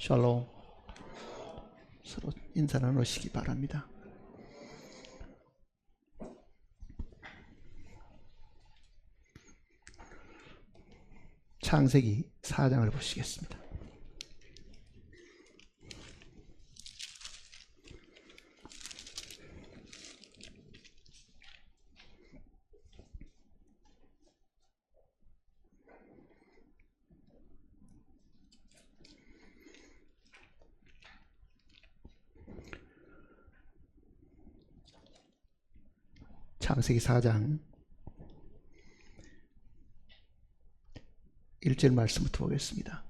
샬롬. 서로 인사 나누시기 바랍니다. 창세기 4장을 보시겠습니다. 창세기 4장 1절 말씀부터 보겠습니다.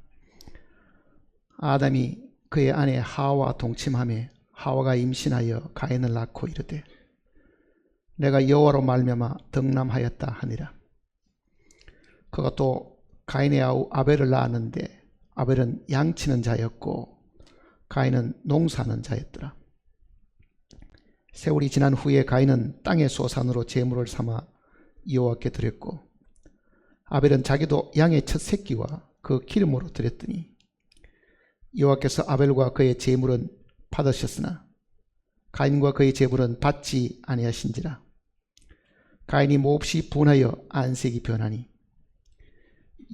아담이 그의 아내 하와 동침하매 하와가 임신하여 가인을 낳고 이르되 내가 여호와로 말미암아 덕남하였다 하니라. 그가 또 가인의 아우 아벨을 낳았는데 아벨은 양치는 자였고 가인은 농사하는 자였더라. 세월이 지난 후에 가인은 땅의 소산으로 제물을 삼아 여호와께 드렸고 아벨은 자기도 양의 첫 새끼와 그 기름으로 드렸더니 여호와께서 아벨과 그의 제물은 받으셨으나 가인과 그의 제물은 받지 아니하신지라. 가인이 몹시 분하여 안색이 변하니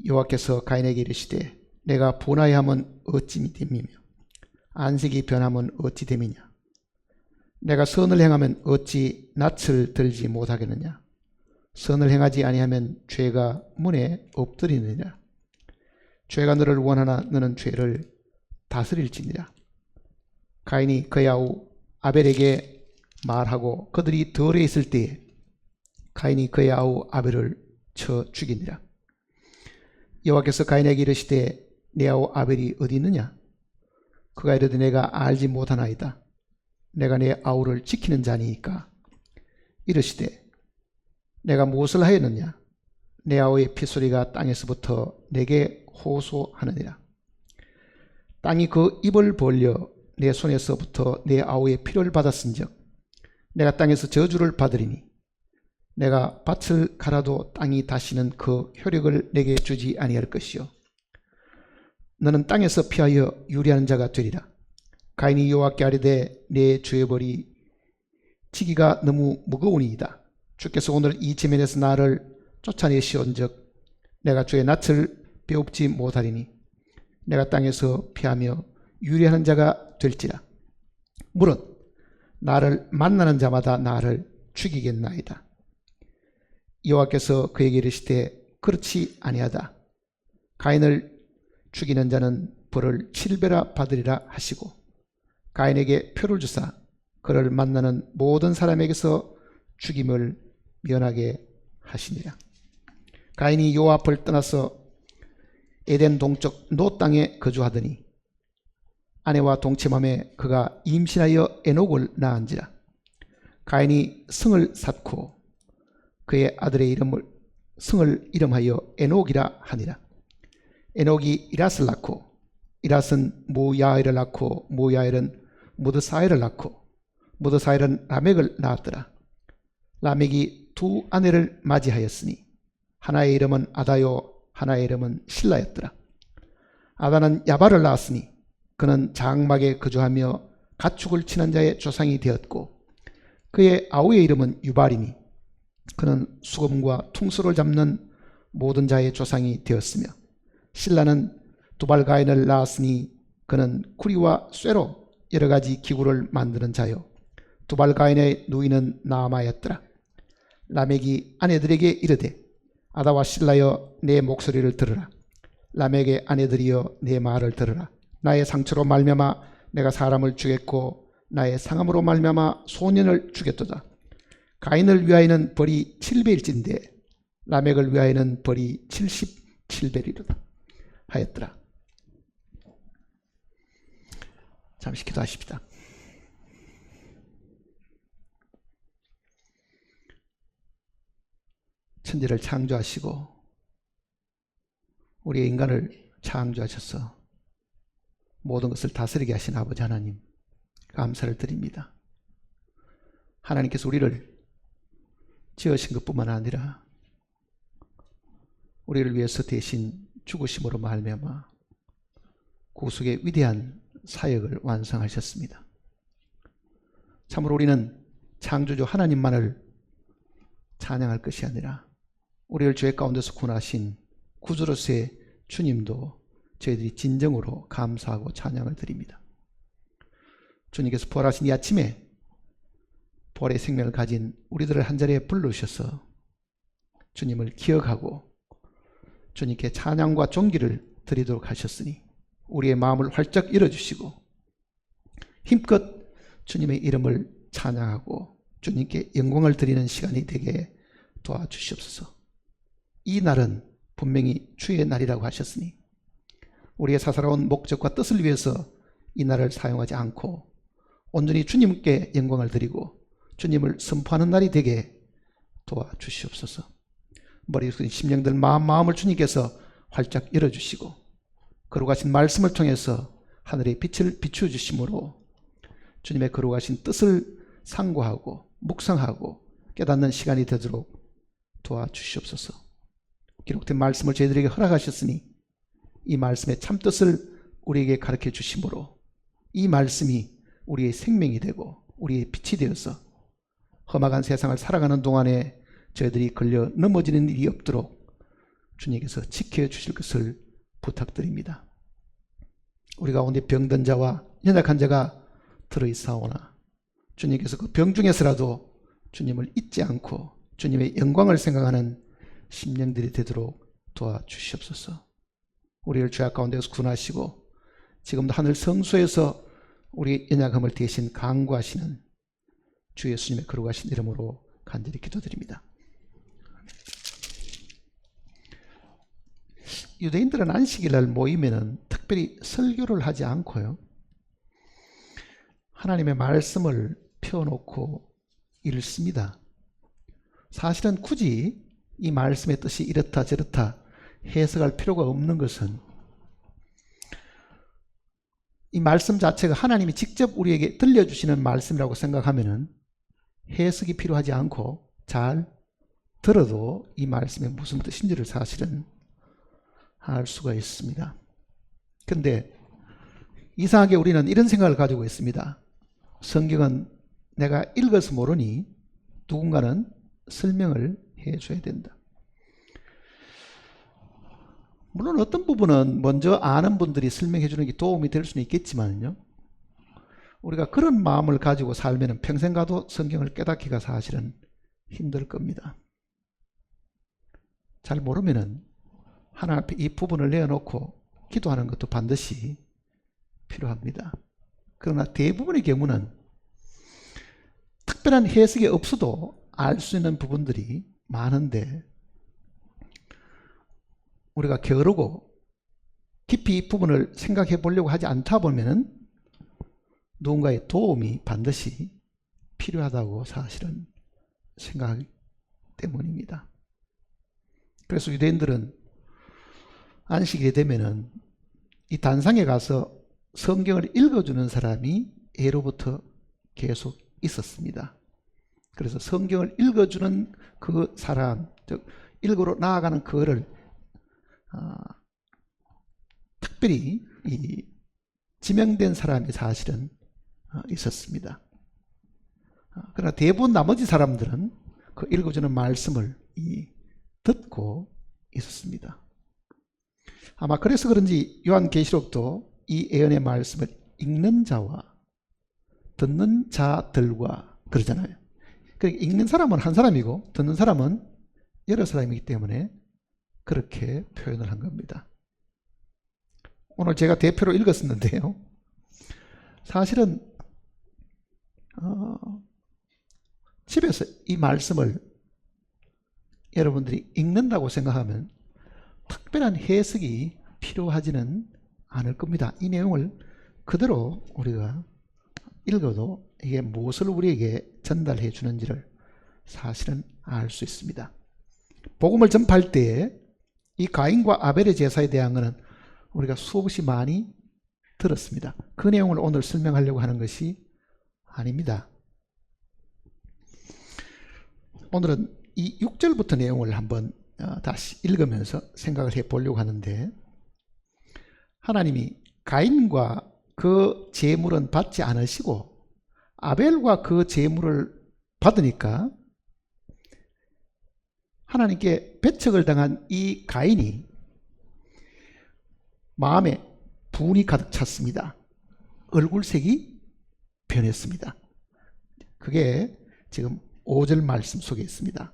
여호와께서 가인에게 이르시되 내가 분하여 하면 어찌 됨이며 안색이 변하면 어찌 됨이냐. 내가 선을 행하면 어찌 낯을 들지 못하겠느냐. 선을 행하지 아니하면 죄가 문에 엎드리느니라. 죄가 너를 원하나 너는 죄를 다스릴지니라. 가인이 그의 아우 아벨에게 말하고 그들이 덜에 있을 때에 가인이 그의 아우 아벨을 쳐 죽이니라. 여호와께서 가인에게 이르시되 내 아우 아벨이 어디 있느냐. 그가 이르되 내가 알지 못하나이다. 내가 내 아우를 지키는 자니까. 이르시되 내가 무엇을 하였느냐. 내 아우의 피소리가 땅에서부터 내게 호소하느니라. 땅이 그 입을 벌려 내 손에서부터 내 아우의 피를 받았은즉 내가 땅에서 저주를 받으리니 내가 밭을 갈아도 땅이 다시는 그 효력을 내게 주지 아니할 것이요 너는 땅에서 피하여 유리하는 자가 되리라. 가인이 여호와께 아뢰되 내 주의 벌이 지기가 너무 무거우니이다. 주께서 오늘 이 지면에서 나를 쫓아내시온즉 내가 주의 낯을 배웁지 못하리니 내가 땅에서 피하며 유리하는 자가 될지라. 물은 나를 만나는 자마다 나를 죽이겠나이다. 여호와께서 그에게 이르시되 그렇지 아니하다. 가인을 죽이는 자는 벌을 7배나 받으리라 하시고 가인에게 표를 주사 그를 만나는 모든 사람에게서 죽임을 면하게 하시니라. 가인이 여호와 앞을 떠나서 에덴 동쪽 노 땅에 거주하더니 아내와 동침함에 그가 임신하여 에녹을 낳은지라. 가인이 성을 쌓고 그의 아들의 성을 이름하여 에녹이라 하니라. 에녹이 이랏을 낳고 이랏은 무야엘을 낳고 무야엘은 무드사엘을 낳고 무드사엘은 라멕을 낳았더라. 라멕이 두 아내를 맞이하였으니 하나의 이름은 아다요 하나의 이름은 실라였더라. 아다는 야발을 낳았으니 그는 장막에 거주하며 가축을 치는 자의 조상이 되었고 그의 아우의 이름은 유발이니 그는 수금과 퉁소를 잡는 모든 자의 조상이 되었으며 실라는 두발가인을 낳았으니 그는 구리와 쇠로 여러 가지 기구를 만드는 자요 두발가인의 누이는 나아마였더라. 라멕이 아내들에게 이르되 아다와 실라여 내 목소리를 들으라. 라멕의 아내들이여 내 말을 들으라. 나의 상처로 말미암아 내가 사람을 죽였고 나의 상함으로 말미암아 소년을 죽였도다. 가인을 위하여는 벌이 7배일진데 라멕을 위하여는 벌이 77배리로다 하였더라. 잠시 기도하십시다. 천지를 창조하시고 우리의 인간을 창조하셔서 모든 것을 다스리게 하신 아버지 하나님 감사를 드립니다. 하나님께서 우리를 지으신 것뿐만 아니라 우리를 위해서 대신 죽으심으로 말미암아 구속의 위대한 사역을 완성하셨습니다. 참으로 우리는 창조주 하나님만을 찬양할 것이 아니라 우리를 죄 가운데서 구원하신 구주로서의 주님도 저희들이 진정으로 감사하고 찬양을 드립니다. 주님께서 부활하신 이 아침에 부활의 생명을 가진 우리들을 한자리에 불러주셔서 주님을 기억하고 주님께 찬양과 존귀를 드리도록 하셨으니 우리의 마음을 활짝 열어주시고 힘껏 주님의 이름을 찬양하고 주님께 영광을 드리는 시간이 되게 도와주시옵소서. 이 날은 분명히 주의 날이라고 하셨으니 우리의 사사로운 목적과 뜻을 위해서 이 날을 사용하지 않고 온전히 주님께 영광을 드리고 주님을 선포하는 날이 되게 도와주시옵소서. 머리 숙인 심령들 마음을 주님께서 활짝 열어주시고 거룩하신 말씀을 통해서 하늘의 빛을 비추어 주심으로 주님의 거룩하신 뜻을 상고하고 묵상하고 깨닫는 시간이 되도록 도와주시옵소서. 기록된 말씀을 저희들에게 허락하셨으니 이 말씀의 참뜻을 우리에게 가르쳐 주심으로 이 말씀이 우리의 생명이 되고 우리의 빛이 되어서 험악한 세상을 살아가는 동안에 저희들이 걸려 넘어지는 일이 없도록 주님께서 지켜주실 것을 부탁드립니다. 우리 가운데 병든 자와 연약한 자가 들어있사오나 주님께서 그 병 중에서라도 주님을 잊지 않고 주님의 영광을 생각하는 심령들이 되도록 도와주시옵소서. 우리를 죄악 가운데서 구원하시고 지금도 하늘 성소에서 우리 연약함을 대신 강구하시는 주 예수님의 거룩하신 이름으로 간절히 기도드립니다. 유대인들은 안식일날 모이면은 특별히 설교를 하지 않고요, 하나님의 말씀을 펴놓고 읽습니다. 사실은 굳이 이 말씀의 뜻이 이렇다 저렇다 해석할 필요가 없는 것은 이 말씀 자체가 하나님이 직접 우리에게 들려주시는 말씀이라고 생각하면은 해석이 필요하지 않고 잘 들어도 이 말씀의 무슨 뜻인지를 사실은 알 수가 있습니다. 근데 이상하게 우리는 이런 생각을 가지고 있습니다. 성경은 내가 읽어서 모르니 누군가는 설명을 해줘야 된다. 물론 어떤 부분은 먼저 아는 분들이 설명해 주는 게 도움이 될 수는 있겠지만요, 우리가 그런 마음을 가지고 살면 평생 가도 성경을 깨닫기가 사실은 힘들 겁니다. 잘 모르면은 하나님 앞에 이 부분을 내어놓고 기도하는 것도 반드시 필요합니다. 그러나 대부분의 경우는 특별한 해석이 없어도 알 수 있는 부분들이 많은데 우리가 게으르고 깊이 이 부분을 생각해 보려고 하지 않다 보면은 누군가의 도움이 반드시 필요하다고 사실은 생각하기 때문입니다. 그래서 유대인들은 안식일이 되면은 이 단상에 가서 성경을 읽어주는 사람이 예로부터 계속 있었습니다. 그래서 성경을 읽어주는 그 사람, 즉 읽으러 나아가는 그거를 특별히 이 지명된 사람이 사실은 있었습니다. 그러나 대부분 나머지 사람들은 그 읽어주는 말씀을 듣고 있었습니다. 아마 그래서 그런지 요한계시록도 이 예언의 말씀을 읽는 자와 듣는 자들과 그러잖아요. 그러니까 읽는 사람은 한 사람이고 듣는 사람은 여러 사람이기 때문에 그렇게 표현을 한 겁니다. 오늘 제가 대표로 읽었었는데요, 사실은 집에서 이 말씀을 여러분들이 읽는다고 생각하면 특별한 해석이 필요하지는 않을 겁니다. 이 내용을 그대로 우리가 읽어도 이게 무엇을 우리에게 전달해 주는지를 사실은 알 수 있습니다. 복음을 전파할 때에 이 가인과 아벨의 제사에 대한 것은 우리가 수없이 많이 들었습니다. 그 내용을 오늘 설명하려고 하는 것이 아닙니다. 오늘은 이 6절부터 내용을 한번 다시 읽으면서 생각을 해 보려고 하는데, 하나님이 가인과 그 제물은 받지 않으시고 아벨과 그 제물을 받으니까 하나님께 배척을 당한 이 가인이 마음에 분이 가득 찼습니다. 얼굴색이 변했습니다. 그게 지금 5절 말씀 속에 있습니다.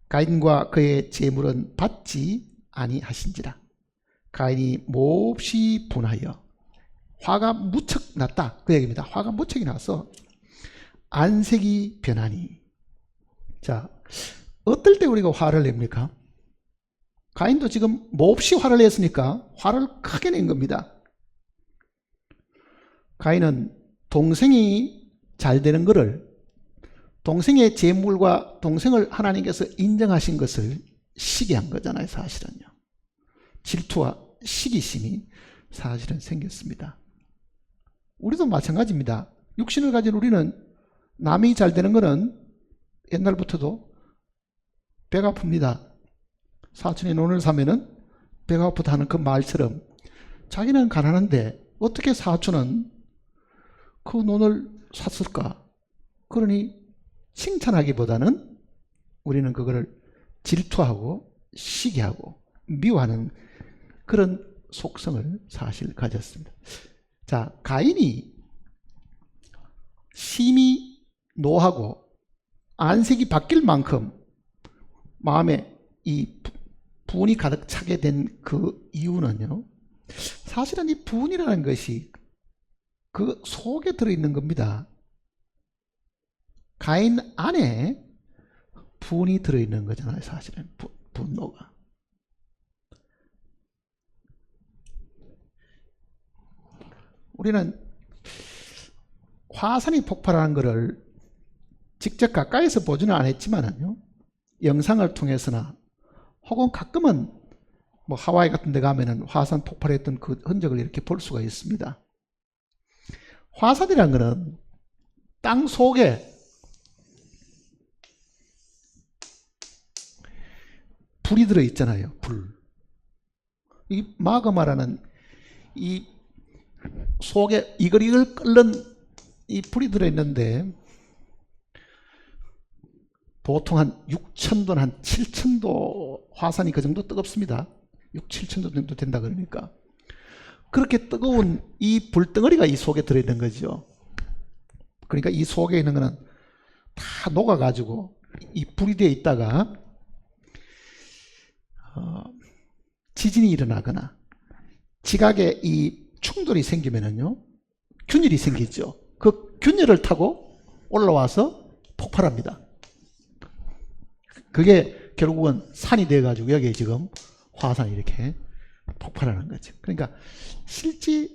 가인과 그의 제물은 받지 아니하신지라. 가인이 몹시 분하여 화가 무척 났다. 그 얘기입니다. 화가 무척이 나서 안색이 변하니. 자, 어떨 때 우리가 화를 냅니까? 가인도 지금 몹시 화를 냈으니까 화를 크게 낸 겁니다. 가인은 동생이 잘 되는 것을, 동생의 재물과 동생을 하나님께서 인정하신 것을 시기한 거잖아요. 사실은요. 질투와 시기심이 사실은 생겼습니다. 우리도 마찬가지입니다. 육신을 가진 우리는 남이 잘 되는 것은 옛날부터도 배가 아픕니다. 사촌이 논을 사면은 배가 아프다 하는 그 말처럼 자기는 가난한데 어떻게 사촌은 그 논을 샀을까? 그러니 칭찬하기보다는 우리는 그거를 질투하고 시기하고 미워하는 그런 속성을 사실 가졌습니다. 자, 가인이 심히 노하고 안색이 바뀔 만큼 마음에 이 분이 가득 차게 된 그 이유는요, 사실은 이 분이라는 것이 그 속에 들어있는 겁니다. 가인 안에 분이 들어있는 거잖아요. 사실은 분노가. 우리는 화산이 폭발하는 것을 직접 가까이서 보지는 않았지만요, 영상을 통해서나 혹은 가끔은 뭐 하와이 같은 데 가면은 화산 폭발했던 그 흔적을 이렇게 볼 수가 있습니다. 화산이라는 것은 땅 속에 불이 들어 있잖아요. 불. 이 마그마라는 이 속에 이글이글 끓는 이 불이 들어 있는데 보통 한 6,000도, 한 7,000도 화산이 그 정도 뜨겁습니다. 6, 7,000도 정도 된다 그러니까. 그렇게 뜨거운 이 불덩어리가 이 속에 들어있는 거죠. 그러니까 이 속에 있는 거는 다 녹아가지고 이 불이 되어 있다가 지진이 일어나거나 지각에 이 충돌이 생기면은요, 균열이 생기죠. 그 균열을 타고 올라와서 폭발합니다. 그게 결국은 산이 돼가지고 여기에 지금 화산이 이렇게 폭발하는 거죠. 그러니까 실제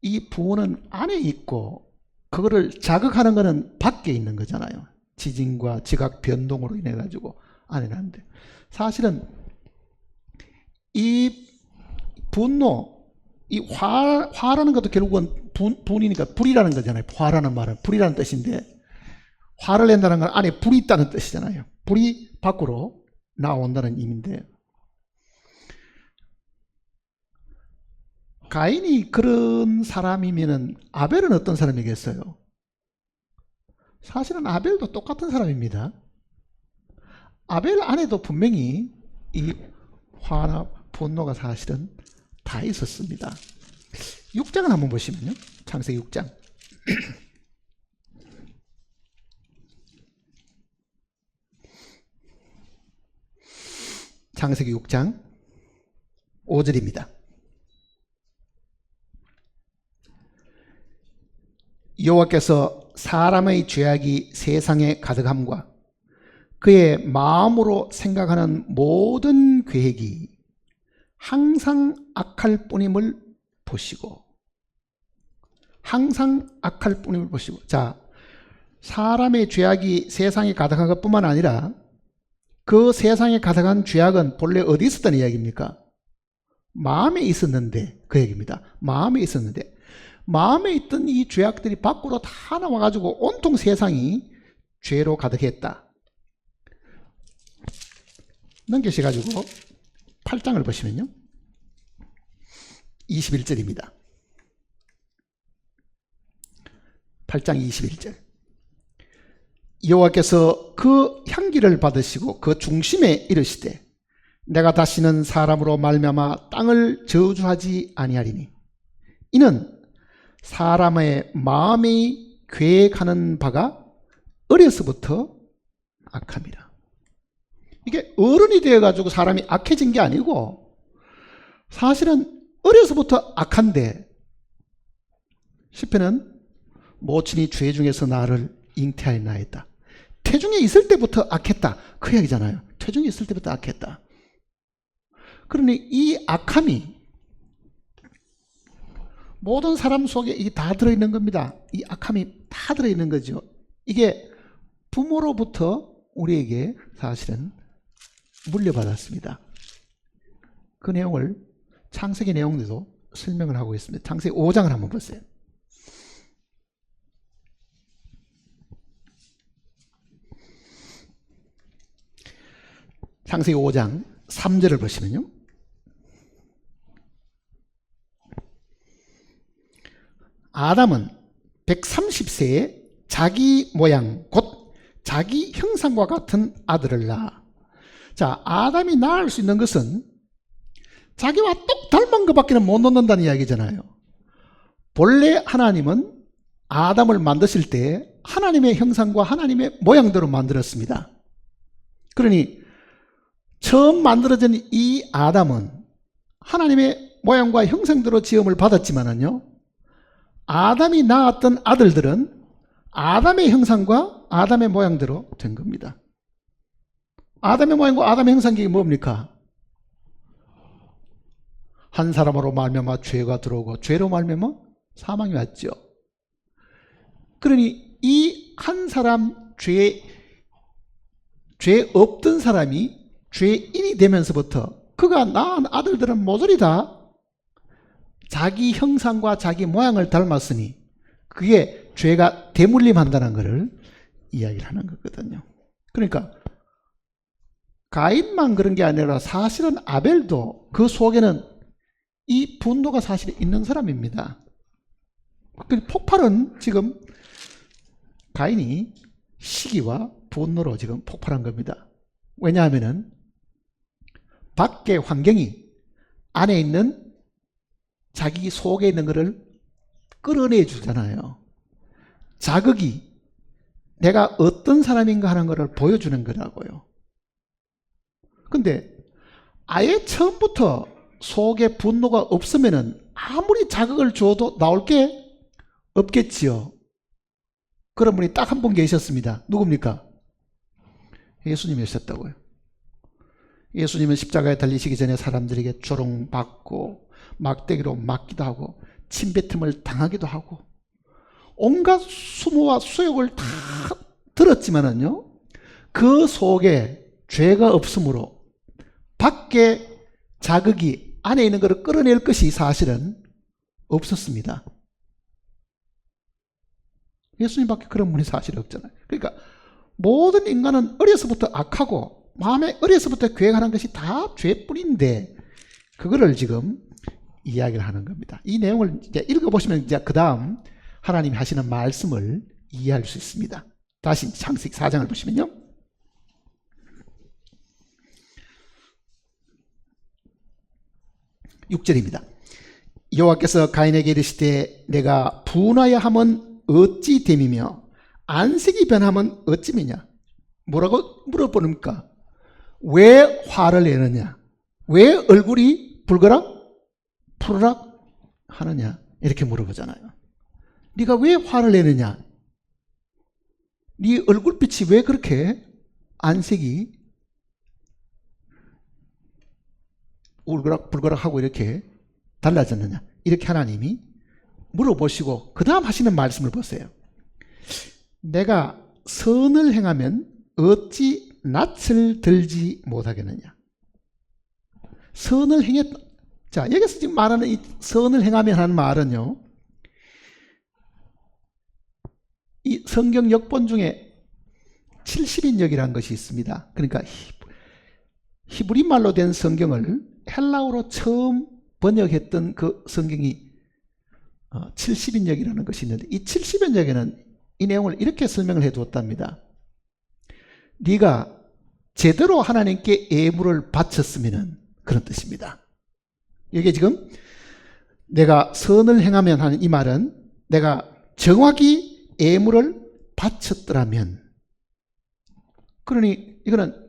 이 부호는 안에 있고 그거를 자극하는 거는 밖에 있는 거잖아요. 지진과 지각 변동으로 인해 가지고 안에 나는데, 사실은 이 분노, 이 화라는 것도 결국은 분이니까 불이라는 거잖아요. 화라는 말은 불이라는 뜻인데, 화를 낸다는 건 안에 불이 있다는 뜻이잖아요. 불이 밖으로 나온다는 의미인데, 가인이 그런 사람이면은 아벨은 어떤 사람이겠어요? 사실은 아벨도 똑같은 사람입니다. 아벨 안에도 분명히 이 화나 분노가 사실은 다 있었습니다. 6장을 한번 보시면요. 창세기 6장. 창세기 6장 5절입니다. 여호와께서 사람의 죄악이 세상에 가득함과 그의 마음으로 생각하는 모든 계획이 항상 악할 뿐임을 보시고, 항상 악할 뿐임을 보시고. 자, 사람의 죄악이 세상에 가득한 것뿐만 아니라 그 세상에 가득한 죄악은 본래 어디 있었다는 이야기입니까? 마음에 있었는데, 그 얘기입니다. 마음에 있었는데, 마음에 있던 이 죄악들이 밖으로 다 나와가지고 온통 세상이 죄로 가득했다. 넘기셔가지고 8장을 보시면요. 21절입니다. 8장 21절. 여호와께서 그 향기를 받으시고 그 중심에 이르시되 내가 다시는 사람으로 말미암아 땅을 저주하지 아니하리니 이는 사람의 마음이 계획하는 바가 어려서부터 악함이라. 이게 어른이 되어가지고 사람이 악해진 게 아니고 사실은 어려서부터 악한데, 시편은 모친이 죄 중에서 나를 잉태하였나이다. 태중에 있을 때부터 악했다, 그 얘기잖아요. 태중에 있을 때부터 악했다. 그러니 이 악함이 모든 사람 속에 이게 다 들어있는 겁니다. 이 악함이 다 들어있는 거죠. 이게 부모로부터 우리에게 사실은 물려받았습니다. 그 내용을 창세기 내용들도 설명을 하고 있습니다. 창세기 5장을 한번 보세요. 창세기 5장 3절을 보시면요, 아담은 130세에 자기 모양 곧 자기 형상과 같은 아들을 낳아. 자, 아담이 낳을 수 있는 것은 자기와 똑 닮은 것밖에 못 낳는다는 이야기잖아요. 본래 하나님은 아담을 만드실 때 하나님의 형상과 하나님의 모양대로 만들었습니다. 그러니 처음 만들어진 이 아담은 하나님의 모양과 형상대로 지음을 받았지만은요, 아담이 낳았던 아들들은 아담의 형상과 아담의 모양대로 된 겁니다. 아담의 모양과 아담의 형상이 뭡니까? 한 사람으로 말미암아 죄가 들어오고 죄로 말미암아 사망이 왔죠. 그러니 이 한 사람 죄 없던 사람이 죄인이 되면서부터 그가 낳은 아들들은 모조리 다 자기 형상과 자기 모양을 닮았으니 그게 죄가 대물림한다는 것을 이야기를 하는 거거든요. 그러니까 가인만 그런 게 아니라 사실은 아벨도 그 속에는 이 분노가 사실 있는 사람입니다. 폭발은 지금 가인이 시기와 분노로 지금 폭발한 겁니다. 왜냐하면은 밖의 환경이 안에 있는 자기 속에 있는 것을 끌어내 주잖아요. 자극이 내가 어떤 사람인가 하는 것을 보여주는 거라고요. 근데 아예 처음부터 속에 분노가 없으면은 아무리 자극을 줘도 나올 게 없겠지요. 그런 분이 딱 한 분 계셨습니다. 누굽니까? 예수님이셨다고요. 예수님은 십자가에 달리시기 전에 사람들에게 조롱받고 막대기로 맞기도 하고 침뱉음을 당하기도 하고 온갖 수모와 수욕을 다 들었지만은요, 그 속에 죄가 없으므로 밖에 자극이 안에 있는 것을 끌어낼 것이 사실은 없었습니다. 예수님밖에 그런 분이 사실 없잖아요. 그러니까 모든 인간은 어려서부터 악하고 마음에 어려서부터 계획하는 것이 다 죄뿐인데 그거를 지금 이야기를 하는 겁니다. 이 내용을 이제 읽어보시면 이제 그 다음 하나님이 하시는 말씀을 이해할 수 있습니다. 다시 창세기 4장을 보시면요, (6절입니다) 여호와께서 가인에게 이르시되 내가 분하여 함은 어찌 됨이며 안색이 변함은 어찌미냐. 뭐라고 물어보니까 왜 화를 내느냐, 왜 얼굴이 붉어락 푸르락 하느냐, 이렇게 물어보잖아요. 네가 왜 화를 내느냐, 네 얼굴빛이 왜 그렇게 안색이 울그락 불그락 하고 이렇게 달라졌느냐, 이렇게 하나님이 물어보시고 그 다음 하시는 말씀을 보세요. 내가 선을 행하면 어찌 낯을 들지 못하겠느냐. 선을 행했다. 자, 여기서 지금 말하는 이 선을 행하면 하는 말은요, 이 성경 역본 중에 70인역이라는 것이 있습니다. 그러니까 히브리 말로 된 성경을 헬라어로 처음 번역했던 그 성경이 70인역이라는 것이 있는데, 이 70인역에는 이 내용을 이렇게 설명을 해 두었답니다. 네가 제대로 하나님께 예물을 바쳤으면, 그런 뜻입니다. 이게 지금 내가 선을 행하면 하는 이 말은 내가 정확히 예물을 바쳤더라면, 그러니 이거는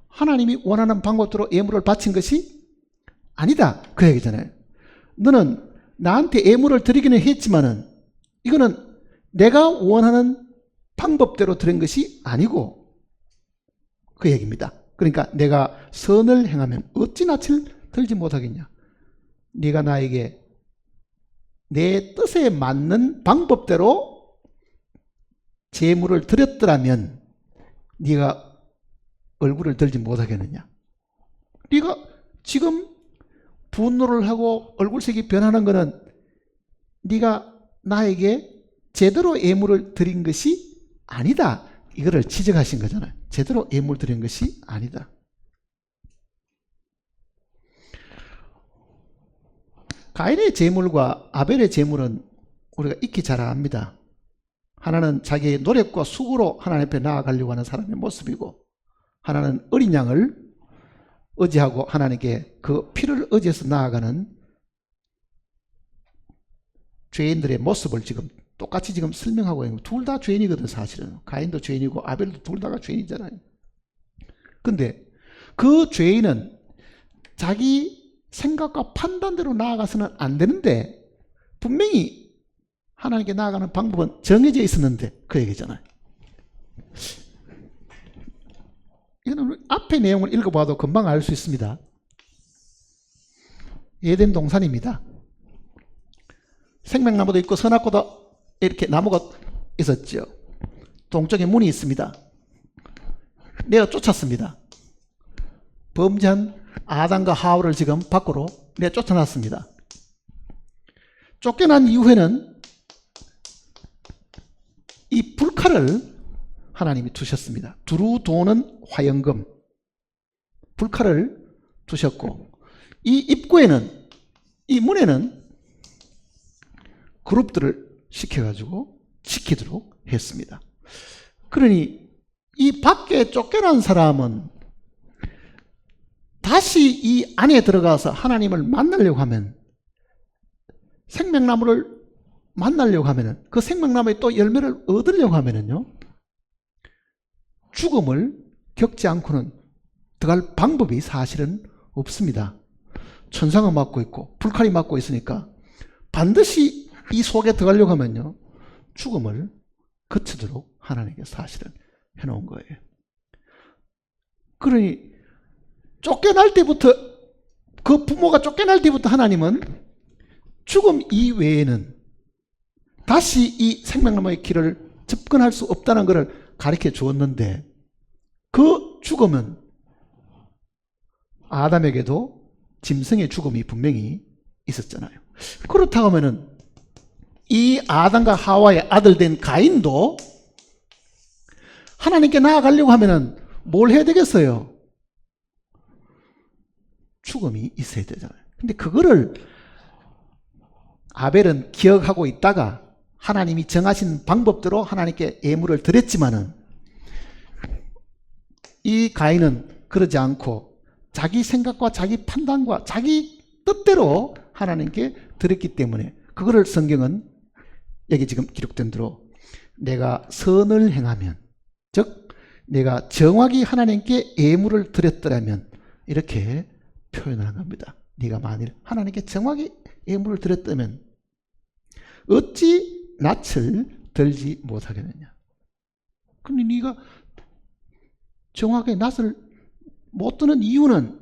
하나님이 원하는 방법대로 예물을 바친 것이 아니다, 그 얘기잖아요. 너는 나한테 예물을 드리기는 했지만은 이거는 내가 원하는 방법대로 드린 것이 아니고, 그 얘기입니다. 그러니까 내가 선을 행하면 어찌 낯을 들지 못하겠냐. 네가 나에게 내 뜻에 맞는 방법대로 제물을 드렸더라면 네가 얼굴을 들지 못하겠느냐. 네가 지금 분노를 하고 얼굴색이 변하는 것은 네가 나에게 제대로 예물을 드린 것이 아니다, 이거를 지적하신 거잖아요. 제대로 예물 드린 것이 아니다. 가인의 제물과 아벨의 제물은 우리가 익히 잘 압니다. 하나는 자기의 노력과 수고로 하나님 앞에 나아가려고 하는 사람의 모습이고, 하나는 어린 양을 의지하고 하나님께 그 피를 의지해서 나아가는 죄인들의 모습을 지금 똑같이 지금 설명하고 있는, 둘 다 죄인이거든. 사실은 가인도 죄인이고 아벨도 둘 다가 죄인이잖아요. 근데 그 죄인은 자기 생각과 판단대로 나아가서는 안 되는데, 분명히 하나님께 나아가는 방법은 정해져 있었는데, 그 얘기잖아요. 이거는 앞에 내용을 읽어봐도 금방 알 수 있습니다. 에덴 동산입니다. 생명나무도 있고 선악과도 이렇게 나무가 있었죠. 동쪽에 문이 있습니다. 내가 쫓았습니다. 범죄한 아담과 하와를 지금 밖으로 내가 쫓아놨습니다. 쫓겨난 이후에는 이 불칼을 하나님이 두셨습니다. 두루 도는 화영금, 불칼을 두셨고, 이 입구에는, 이 문에는 그룹들을 시켜가지고 지키도록 했습니다. 그러니 이 밖에 쫓겨난 사람은 다시 이 안에 들어가서 하나님을 만나려고 하면, 생명나무를 만나려고 하면은, 그 생명나무에 또 열매를 얻으려고 하면은요, 죽음을 겪지 않고는 들어갈 방법이 사실은 없습니다. 천상은 막고 있고 불칼이 막고 있으니까 반드시 이 속에 들어가려고 하면요, 죽음을 거치도록 하나님께 사실은 해놓은 거예요. 그러니 쫓겨날 때부터, 그 부모가 쫓겨날 때부터 하나님은 죽음 이외에는 다시 이 생명나무의 길을 접근할 수 없다는 것을 가르쳐 주었는데, 그 죽음은 아담에게도 짐승의 죽음이 분명히 있었잖아요. 그렇다고 하면은 이 아담과 하와의 아들 된 가인도 하나님께 나아가려고 하면은 뭘 해야 되겠어요? 죽음이 있어야 되잖아요. 근데 그거를 아벨은 기억하고 있다가 하나님이 정하신 방법대로 하나님께 예물을 드렸지만은, 이 가인은 그러지 않고 자기 생각과 자기 판단과 자기 뜻대로 하나님께 드렸기 때문에, 그거를 성경은 여기 지금 기록된 대로 내가 선을 행하면, 즉 내가 정확히 하나님께 예물을 드렸더라면, 이렇게 표현을 한 겁니다. 네가 만일 하나님께 정확히 예물을 드렸다면 어찌 낯을 들지 못하겠느냐. 근데 네가 정확하게 낯을 못 드는 이유는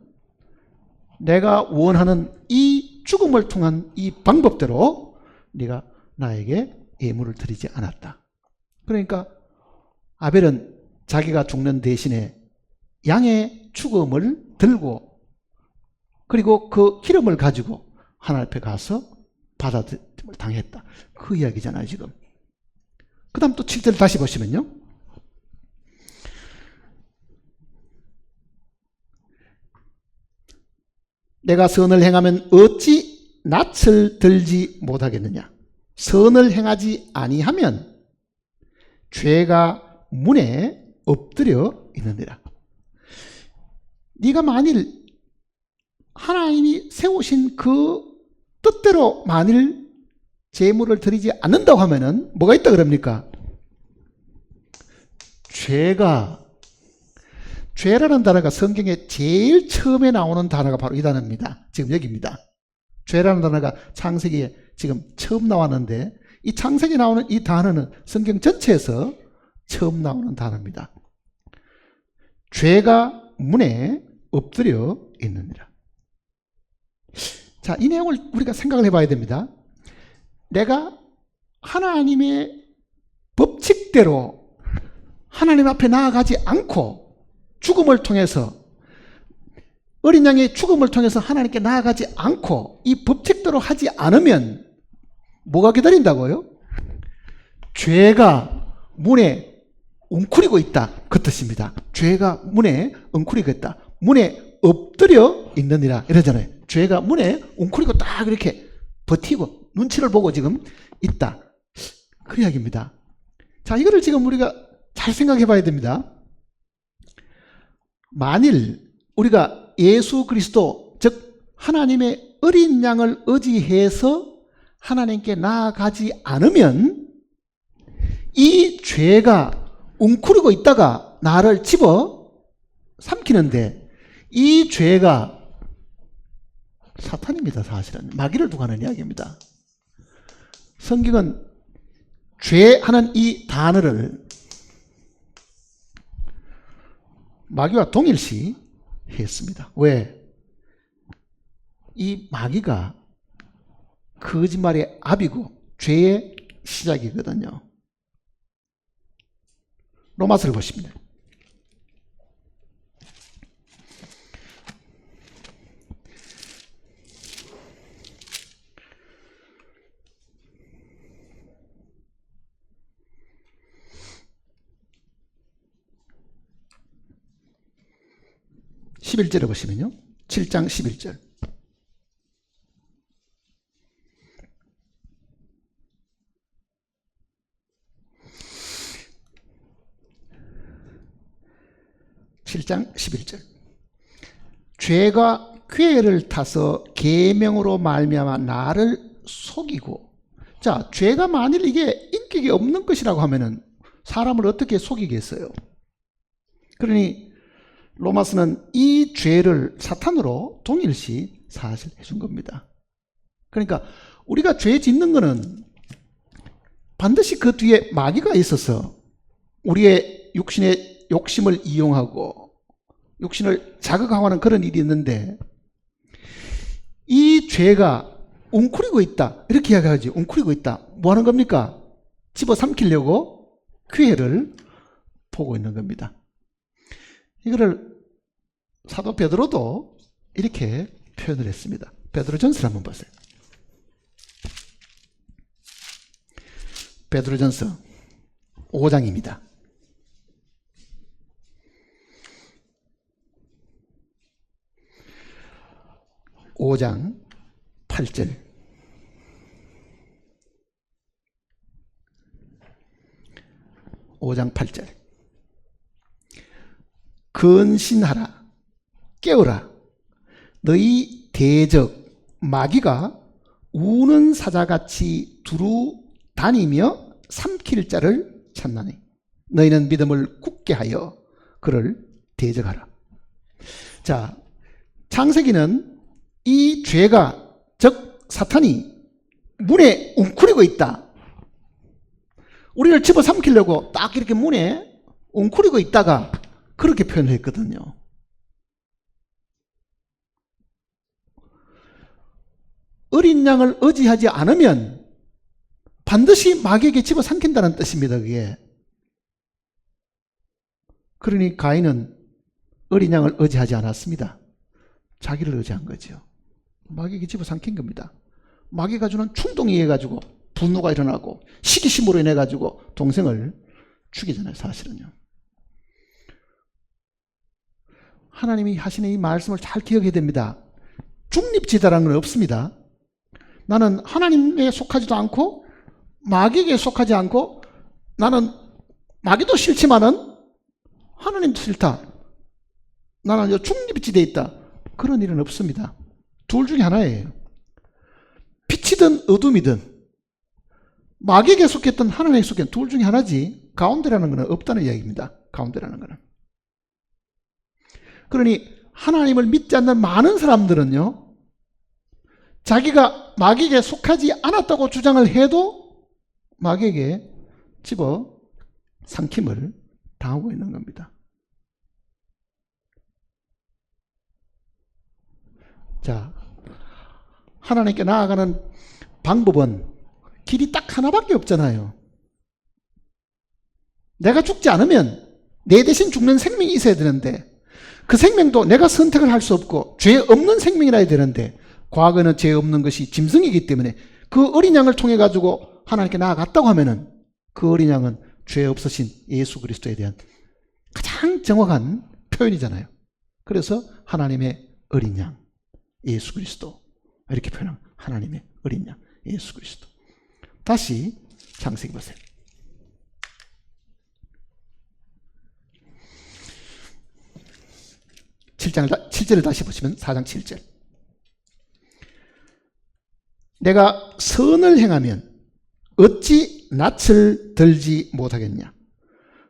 내가 원하는 이 죽음을 통한 이 방법대로 네가 나에게 예물을 드리지 않았다. 그러니까 아벨은 자기가 죽는 대신에 양의 죽음을 들고, 그리고 그 기름을 가지고 하나님 앞에 가서 받아들임을 당했다, 그 이야기잖아요 지금. 그 다음 또 7절 다시 보시면요, 내가 선을 행하면 어찌 낯을 들지 못하겠느냐. 선을 행하지 아니하면 죄가 문에 엎드려 있느니라. 네가 만일 하나님이 세우신 그 뜻대로 만일 제물을 드리지 않는다고 하면은 뭐가 있다 그럽니까? 죄라는 단어가 성경에 제일 처음에 나오는 단어가 바로 이 단어입니다. 지금 여기입니다. 죄라는 단어가 창세기에 지금 처음 나왔는데 이 창세기에 나오는 이 단어는 성경 전체에서 처음 나오는 단어입니다. 죄가 문에 엎드려 있느니라. 자, 이 내용을 우리가 생각을 해봐야 됩니다. 내가 하나님의 법칙대로 하나님 앞에 나아가지 않고 죽음을 통해서, 어린 양의 죽음을 통해서 하나님께 나아가지 않고 이 법칙대로 하지 않으면 뭐가 기다린다고요? 죄가 문에 웅크리고 있다, 그 뜻입니다. 죄가 문에 웅크리고 있다, 문에 엎드려 있느니라 이러잖아요. 죄가 문에 웅크리고 딱 이렇게 버티고 눈치를 보고 지금 있다, 그 이야기입니다. 자, 이거를 지금 우리가 잘 생각해 봐야 됩니다. 만일 우리가 예수 그리스도, 즉 하나님의 어린 양을 의지해서 하나님께 나아가지 않으면 이 죄가 웅크리고 있다가 나를 집어 삼키는데, 이 죄가 사탄입니다. 사실은 마귀를 두고 하는 이야기입니다. 성경은 죄하는 이 단어를 마귀와 동일시 했습니다. 왜? 이 마귀가 거짓말의 압이고 죄의 시작이거든요. 로마서를 보십니다. (11절에) 보시면요, 7장 11절. (7장 11절) 죄가 꾀를 타서 계명으로 말미암아 나를 속이고. 자, 죄가 만일 이게 인격이 없는 것이라고 하면은 사람을 어떻게 속이겠어요? 그러니 로마서는 이 죄를 사탄으로 동일시 사실 해준 겁니다. 그러니까 우리가 죄 짓는 거는 반드시 그 뒤에 마귀가 있어서 우리의 육신의 욕심을 이용하고 육신을 자극하고 하는 그런 일이 있는데, 이 죄가 웅크리고 있다 이렇게 이야기하지. 웅크리고 있다, 뭐 하는 겁니까? 집어삼키려고 기회를 보고 있는 겁니다. 이거를 사도 베드로도 이렇게 표현을 했습니다. 베드로전서 한번 보세요. 베드로전서 5장입니다. 5장 8절. 근신하라, 깨어라. 너희 대적 마귀가 우는 사자같이 두루 다니며 삼킬 자를 찾나니 너희는 믿음을 굳게 하여 그를 대적하라. 자, 창세기는 이 죄가, 즉 사탄이 문에 웅크리고 있다, 우리를 집어삼키려고 딱 이렇게 문에 웅크리고 있다가 그렇게 표현을 했거든요. 어린 양을 의지하지 않으면 반드시 마귀에게 집어삼킨다는 뜻입니다. 그게. 그러니 가인은 어린 양을 의지하지 않았습니다. 자기를 의지한 거죠. 마귀에게 집어삼킨 겁니다. 마귀가 주는 충동에 의해 가지고 분노가 일어나고 시기심으로 인해 가지고 동생을 죽이잖아요. 사실은요. 하나님이 하시는 이 말씀을 잘 기억해야 됩니다. 중립지대라는 건 없습니다. 나는 하나님에 속하지도 않고 마귀에게 속하지 않고 나는 마귀도 싫지만은 하나님도 싫다. 나는 중립지대에 있다. 그런 일은 없습니다. 둘 중에 하나예요. 빛이든 어둠이든 마귀에게 속했든 하나님에게 속했든 둘 중에 하나지 가운데라는 것은 없다는 이야기입니다. 가운데라는 것은. 그러니 하나님을 믿지 않는 많은 사람들은요, 자기가 마귀에게 속하지 않았다고 주장을 해도 마귀에게 집어 삼킴을 당하고 있는 겁니다. 자, 하나님께 나아가는 방법은 길이 딱 하나밖에 없잖아요. 내가 죽지 않으면 내 대신 죽는 생명이 있어야 되는데 그 생명도 내가 선택을 할 수 없고 죄 없는 생명이라 해야 되는데 과거에는 죄 없는 것이 짐승이기 때문에 그 어린 양을 통해 가지고 하나님께 나아갔다고 하면은 그 어린 양은 죄 없으신 예수 그리스도에 대한 가장 정확한 표현이잖아요. 그래서 하나님의 어린 양 예수 그리스도 이렇게 표현한 하나님의 어린 양 예수 그리스도. 다시 창세기 보세요. 7절을 다시 보시면 4장 7절. 내가 선을 행하면 어찌 낯을 들지 못하겠냐.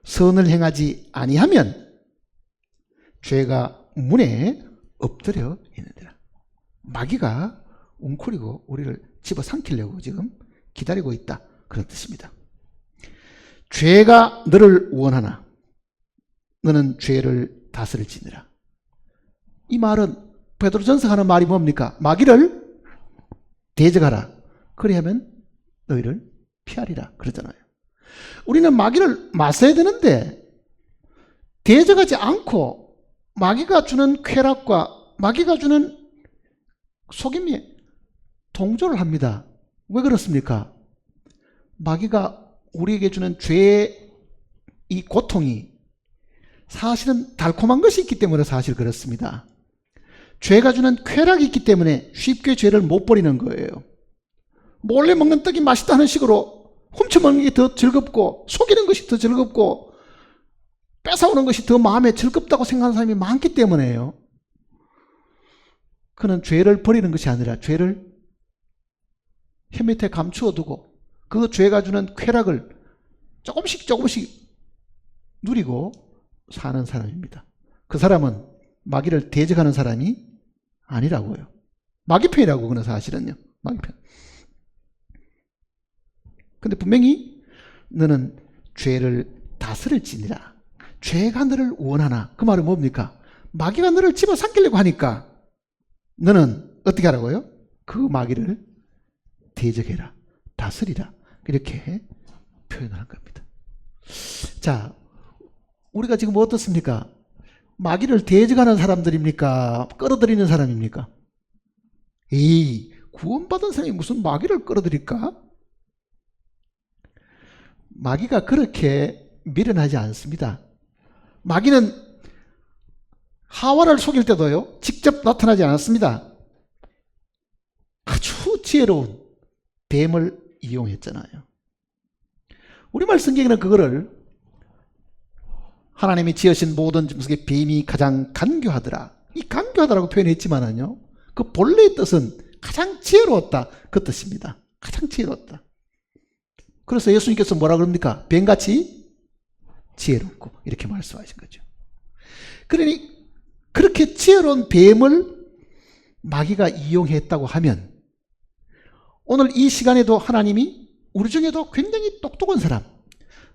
선을 행하지 아니하면 죄가 문에 엎드려 있느니라. 마귀가 웅크리고 우리를 집어삼키려고 지금 기다리고 있다. 그런 뜻입니다. 죄가 너를 원하나 너는 죄를 다스릴지니라. 이 말은 베드로전서 하는 말이 뭡니까? 마귀를 대적하라. 그리하면 너희를 피하리라. 그러잖아요. 우리는 마귀를 맞서야 되는데 대적하지 않고 마귀가 주는 쾌락과 마귀가 주는 속임에 동조를 합니다. 왜 그렇습니까? 마귀가 우리에게 주는 죄의 이 고통이 사실은 달콤한 것이 있기 때문에 사실 그렇습니다. 죄가 주는 쾌락이 있기 때문에 쉽게 죄를 못 버리는 거예요. 몰래 먹는 떡이 맛있다는 식으로 훔쳐먹는 게 더 즐겁고 속이는 것이 더 즐겁고 뺏어오는 것이 더 마음에 즐겁다고 생각하는 사람이 많기 때문에요. 그는 죄를 버리는 것이 아니라 죄를 혀 밑에 감추어 두고 그 죄가 주는 쾌락을 조금씩 누리고 사는 사람입니다. 그 사람은 마귀를 대적하는 사람이 아니라고요. 마귀편이라고 그는 사실은요. 마귀편. 근데 분명히 너는 죄를 다스릴지니라. 죄가 너를 원하나. 그 말은 뭡니까? 마귀가 너를 집어삼키려고 하니까 너는 어떻게 하라고요? 그 마귀를 대적해라. 다스리라. 이렇게 표현을 한 겁니다. 자, 우리가 지금 어떻습니까? 마귀를 대적하는 사람들입니까? 끌어들이는 사람입니까? 구원받은 사람이 무슨 마귀를 끌어들일까? 마귀가 그렇게 미련하지 않습니다. 마귀는 하와를 속일 때도요, 직접 나타나지 않았습니다. 아주 지혜로운 뱀을 이용했잖아요. 우리말 성경에는 그거를 하나님이 지으신 모든 중에 뱀이 가장 간교하더라. 이 간교하다라고 표현했지만은요, 그 본래의 뜻은 가장 지혜로웠다. 그 뜻입니다. 가장 지혜로웠다. 그래서 예수님께서 뭐라 그럽니까? 뱀같이 지혜롭고 이렇게 말씀하신 거죠. 그러니 그렇게 지혜로운 뱀을 마귀가 이용했다고 하면 오늘 이 시간에도 하나님이 우리 중에도 굉장히 똑똑한 사람,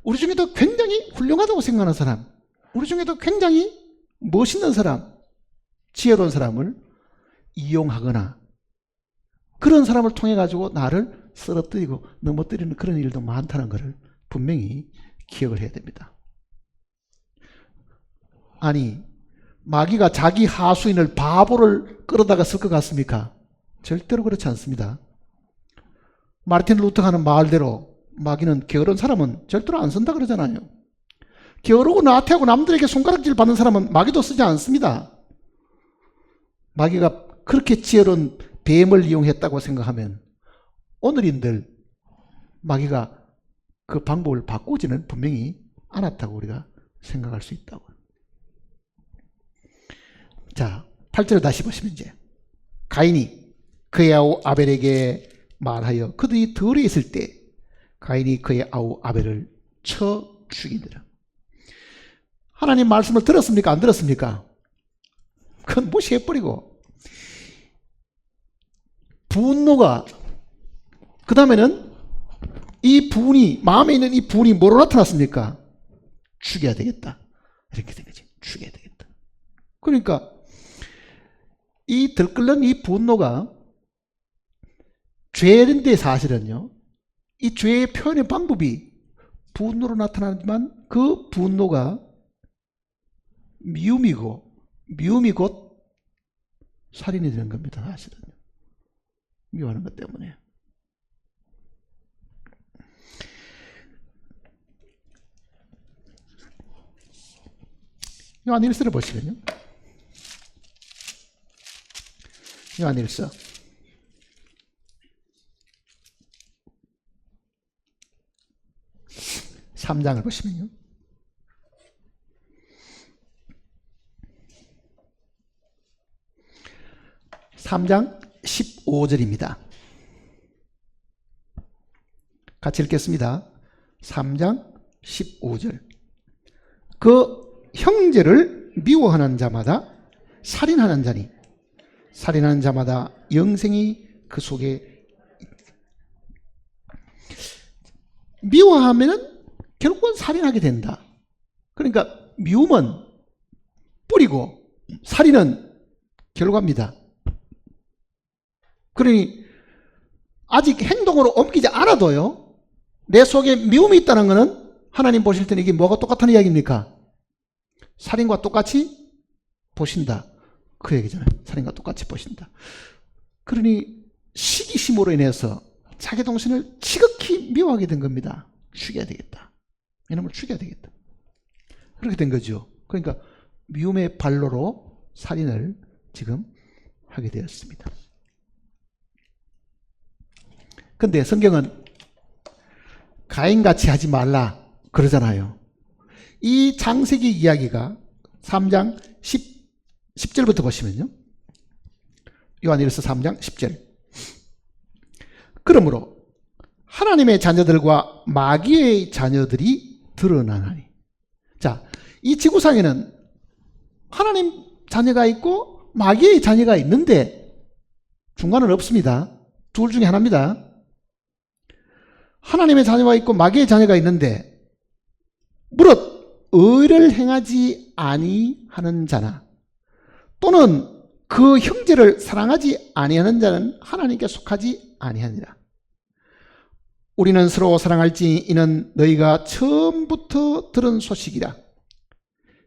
우리 중에도 굉장히 훌륭하다고 생각하는 사람, 우리 중에도 굉장히 멋있는 사람, 지혜로운 사람을 이용하거나 그런 사람을 통해 가지고 나를 쓰러뜨리고 넘어뜨리는 그런 일도 많다는 것을 분명히 기억을 해야 됩니다. 아니, 마귀가 자기 하수인을 바보를 끌어다가 쓸 것 같습니까? 절대로 그렇지 않습니다. 마르틴 루터가 하는 말대로 마귀는 게으른 사람은 절대로 안 쓴다 그러잖아요. 게으르고 나태하고 남들에게 손가락질 받는 사람은 마귀도 쓰지 않습니다. 마귀가 그렇게 지혜로운 뱀을 이용했다고 생각하면 오늘인들 마귀가 그 방법을 바꾸지는 분명히 않았다고 우리가 생각할 수 있다고. 자, 8절을 다시 보시면 이제 가인이 그의 아우 아벨에게 말하여 그들이 들에 있을 때 가인이 그의 아우 아벨을 쳐 죽이더라. 하나님 말씀을 들었습니까? 안 들었습니까? 그건 무시해버리고 분노가 그 다음에는 이 분이 마음에 있는 이 분이 뭐로 나타났습니까? 죽여야 되겠다. 이렇게 된 거지. 죽여야 되겠다. 그러니까 이 들끓는 이 분노가 죄인데 사실은요. 이 죄의 표현의 방법이 분노로 나타나지만 그 분노가 미움이고 미움이 곧 살인이 되는 겁니다. 사실은 미워하는 것 때문에. 요한일서를 보시면요. 요한일서 3장을 보시면요. 3장 15절입니다. 같이 읽겠습니다. 3장 15절. 그 형제를 미워하는 자마다 살인하는 자니 살인하는 자마다 영생이 그 속에. 미워하면은 결국은 살인하게 된다. 그러니까 미움은 뿌리고 살인은 결과입니다. 그러니 아직 행동으로 옮기지 않아도요, 내 속에 미움이 있다는 것은 하나님 보실 때는 이게 뭐가 똑같은 이야기입니까? 살인과 똑같이 보신다. 그 얘기잖아요. 살인과 똑같이 보신다. 그러니 시기심으로 인해서 자기 동생을 지극히 미워하게 된 겁니다. 죽여야 되겠다. 이놈을 죽여야 되겠다. 그렇게 된 거죠. 그러니까 미움의 발로로 살인을 지금 하게 되었습니다. 근데 성경은 가인같이 하지 말라 그러잖아요. 이 창세기 이야기가 3장 10절부터 보시면요. 요한일서 3장 10절. 그러므로 하나님의 자녀들과 마귀의 자녀들이 드러나나니. 자, 이 지구상에는 하나님 자녀가 있고 마귀의 자녀가 있는데 중간은 없습니다. 둘 중에 하나입니다. 하나님의 자녀가 있고 마귀의 자녀가 있는데 무릇 의를 행하지 아니하는 자나 또는 그 형제를 사랑하지 아니하는 자는 하나님께 속하지 아니하니라. 우리는 서로 사랑할지 이는 너희가 처음부터 들은 소식이라.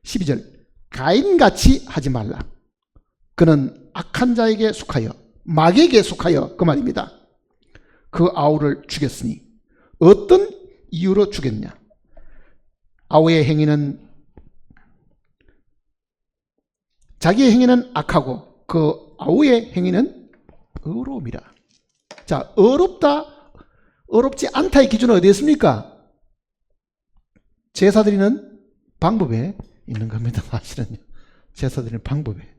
12절. 가인같이 하지 말라. 그는 악한 자에게 속하여 마귀에게 속하여 그 말입니다. 그 아우를 죽였으니 어떤 이유로 죽였냐? 아우의 행위는 자기의 행위는 악하고 그 아우의 행위는 의로움이라. 자, 어렵지 않다의 기준은 어디에 있습니까? 제사 드리는 방법에 있는 겁니다. 사실은요. 제사 드리는 방법에.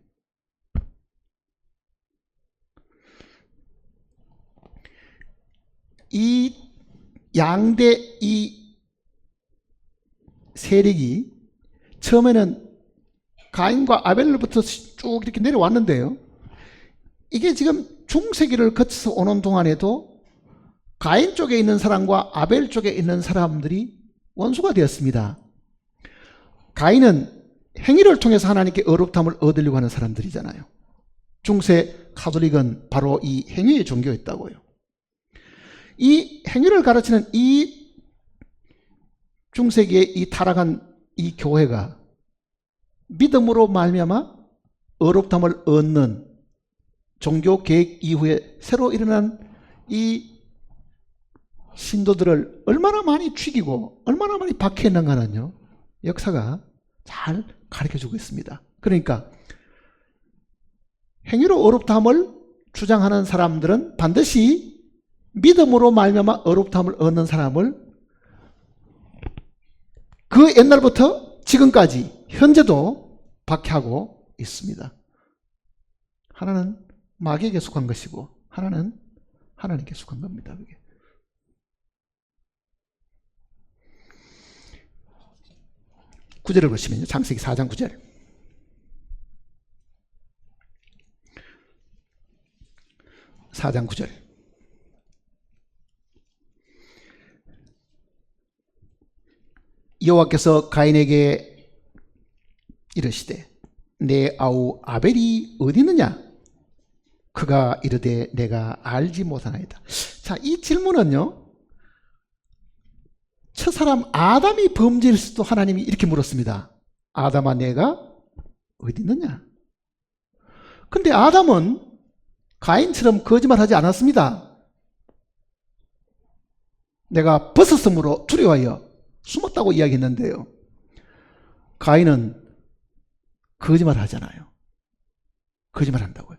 이 양대 이 세력이 처음에는 가인과 아벨로부터 쭉 이렇게 내려왔는데요. 이게 지금 중세기를 거쳐서 오는 동안에도 가인 쪽에 있는 사람과 아벨 쪽에 있는 사람들이 원수가 되었습니다. 가인은 행위를 통해서 하나님께 의롭다함을 얻으려고 하는 사람들이잖아요. 중세 가톨릭은 바로 이 행위의 종교였다고요. 이 행위를 가르치는 이 중세기의 이 타락한 이 교회가 믿음으로 말미암아 의롭다함을 얻는 종교 개혁 이후에 새로 일어난 이 신도들을 얼마나 많이 죽이고 얼마나 많이 박해했는가는요, 역사가 잘 가르쳐주고 있습니다. 그러니까 행위로 어렵다함을 주장하는 사람들은 반드시 믿음으로 말미암아 어렵다함을 얻는 사람을 그 옛날부터 지금까지 현재도 박해하고 있습니다. 하나는 마귀에게 속한 것이고 하나는 하나님께 속한 겁니다. 그게. 구절을 보시면요. 창세기 4장 9절. 여호와께서 가인에게 이르시되 내 아우 아벨이 어디 있느냐? 그가 이르되 내가 알지 못하나이다. 자, 이 질문은요. 첫사람 아담이 범죄했을 때도 하나님이 이렇게 물었습니다. 아담아 내가 어디 있느냐? 근데 아담은 가인처럼 거짓말하지 않았습니다. 내가 벗었으므로 두려워하여 숨었다고 이야기했는데요. 가인은 거짓말하잖아요. 거짓말한다고요.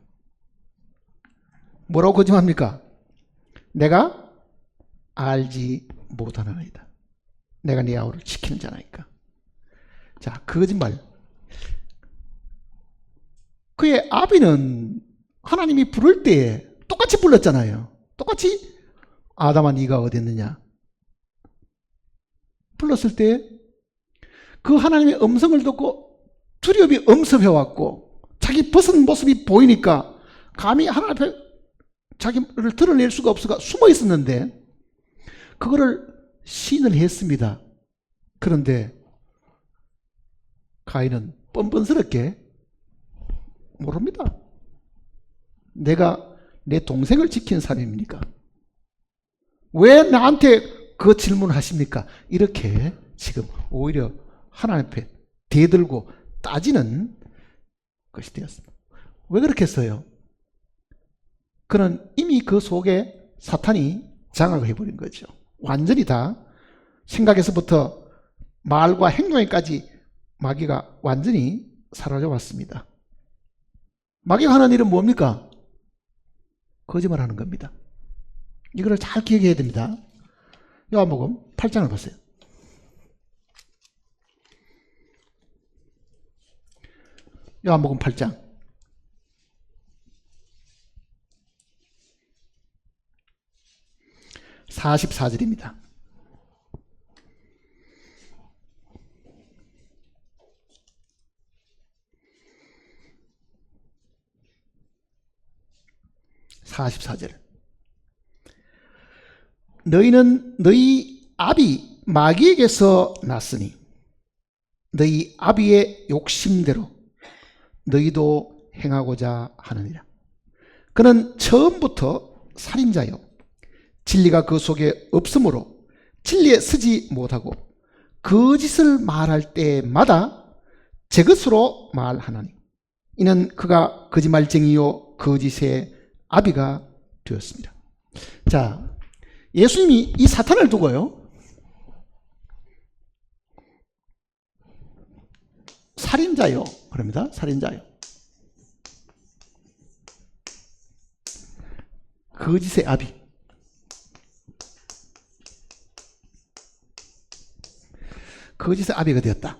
뭐라고 거짓말합니까? 내가 알지 못하나이다. 내가 네 아우를 지키는 자나니까. 자, 거짓말. 그의 아비는 하나님이 부를 때 똑같이 불렀잖아요. 똑같이 아담아 네가 어디 있느냐 불렀을 때 그 하나님의 음성을 듣고 두려움이 엄습해왔고 자기 벗은 모습이 보이니까 감히 하나님 앞에 자기를 드러낼 수가 없어서 숨어 있었는데 그거를 시인을 했습니다. 그런데 가인은 뻔뻔스럽게 모릅니다. 내가 내 동생을 지키는 사람입니까? 왜 나한테 그 질문을 하십니까? 이렇게 지금 오히려 하나님 앞에 대들고 따지는 것이 되었습니다. 왜 그렇게 했어요? 그는 이미 그 속에 사탄이 장악을 해버린 거죠. 완전히 다 생각에서부터 말과 행동에까지 마귀가 완전히 사라져 왔습니다. 마귀가 하는 일은 뭡니까? 거짓말하는 겁니다. 이거를 잘 기억해야 됩니다. 요한복음 8장을 보세요. 요한복음 8장 44절입니다. 너희는 너희 아비 마귀에게서 났으니 너희 아비의 욕심대로 너희도 행하고자 하느니라. 그는 처음부터 살인자요 진리가 그 속에 없으므로 진리에 서지 못하고 거짓을 말할 때마다 제 것으로 말하나니 이는 그가 거짓말쟁이요 거짓의 아비가 되었습니다. 자, 예수님이 이 사탄을 두고요 살인자요 그럽니다. 살인자요 거짓의 아비 거짓의 아비가 되었다.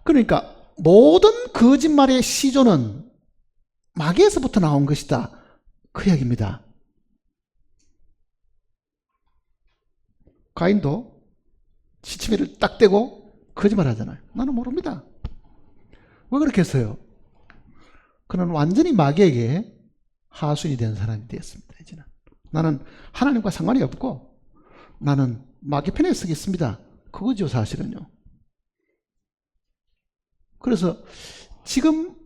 그러니까 모든 거짓말의 시조는 마귀에서부터 나온 것이다. 그 이야기입니다. 가인도 시치미를 딱 떼고 거짓말 하잖아요. 나는 모릅니다. 왜 그렇게 했어요? 그는 완전히 마귀에게 하수인이 된 사람이 되었습니다. 이제는 나는 하나님과 상관이 없고 나는 마귀 편에 서겠습니다. 그거죠 사실은요. 그래서 지금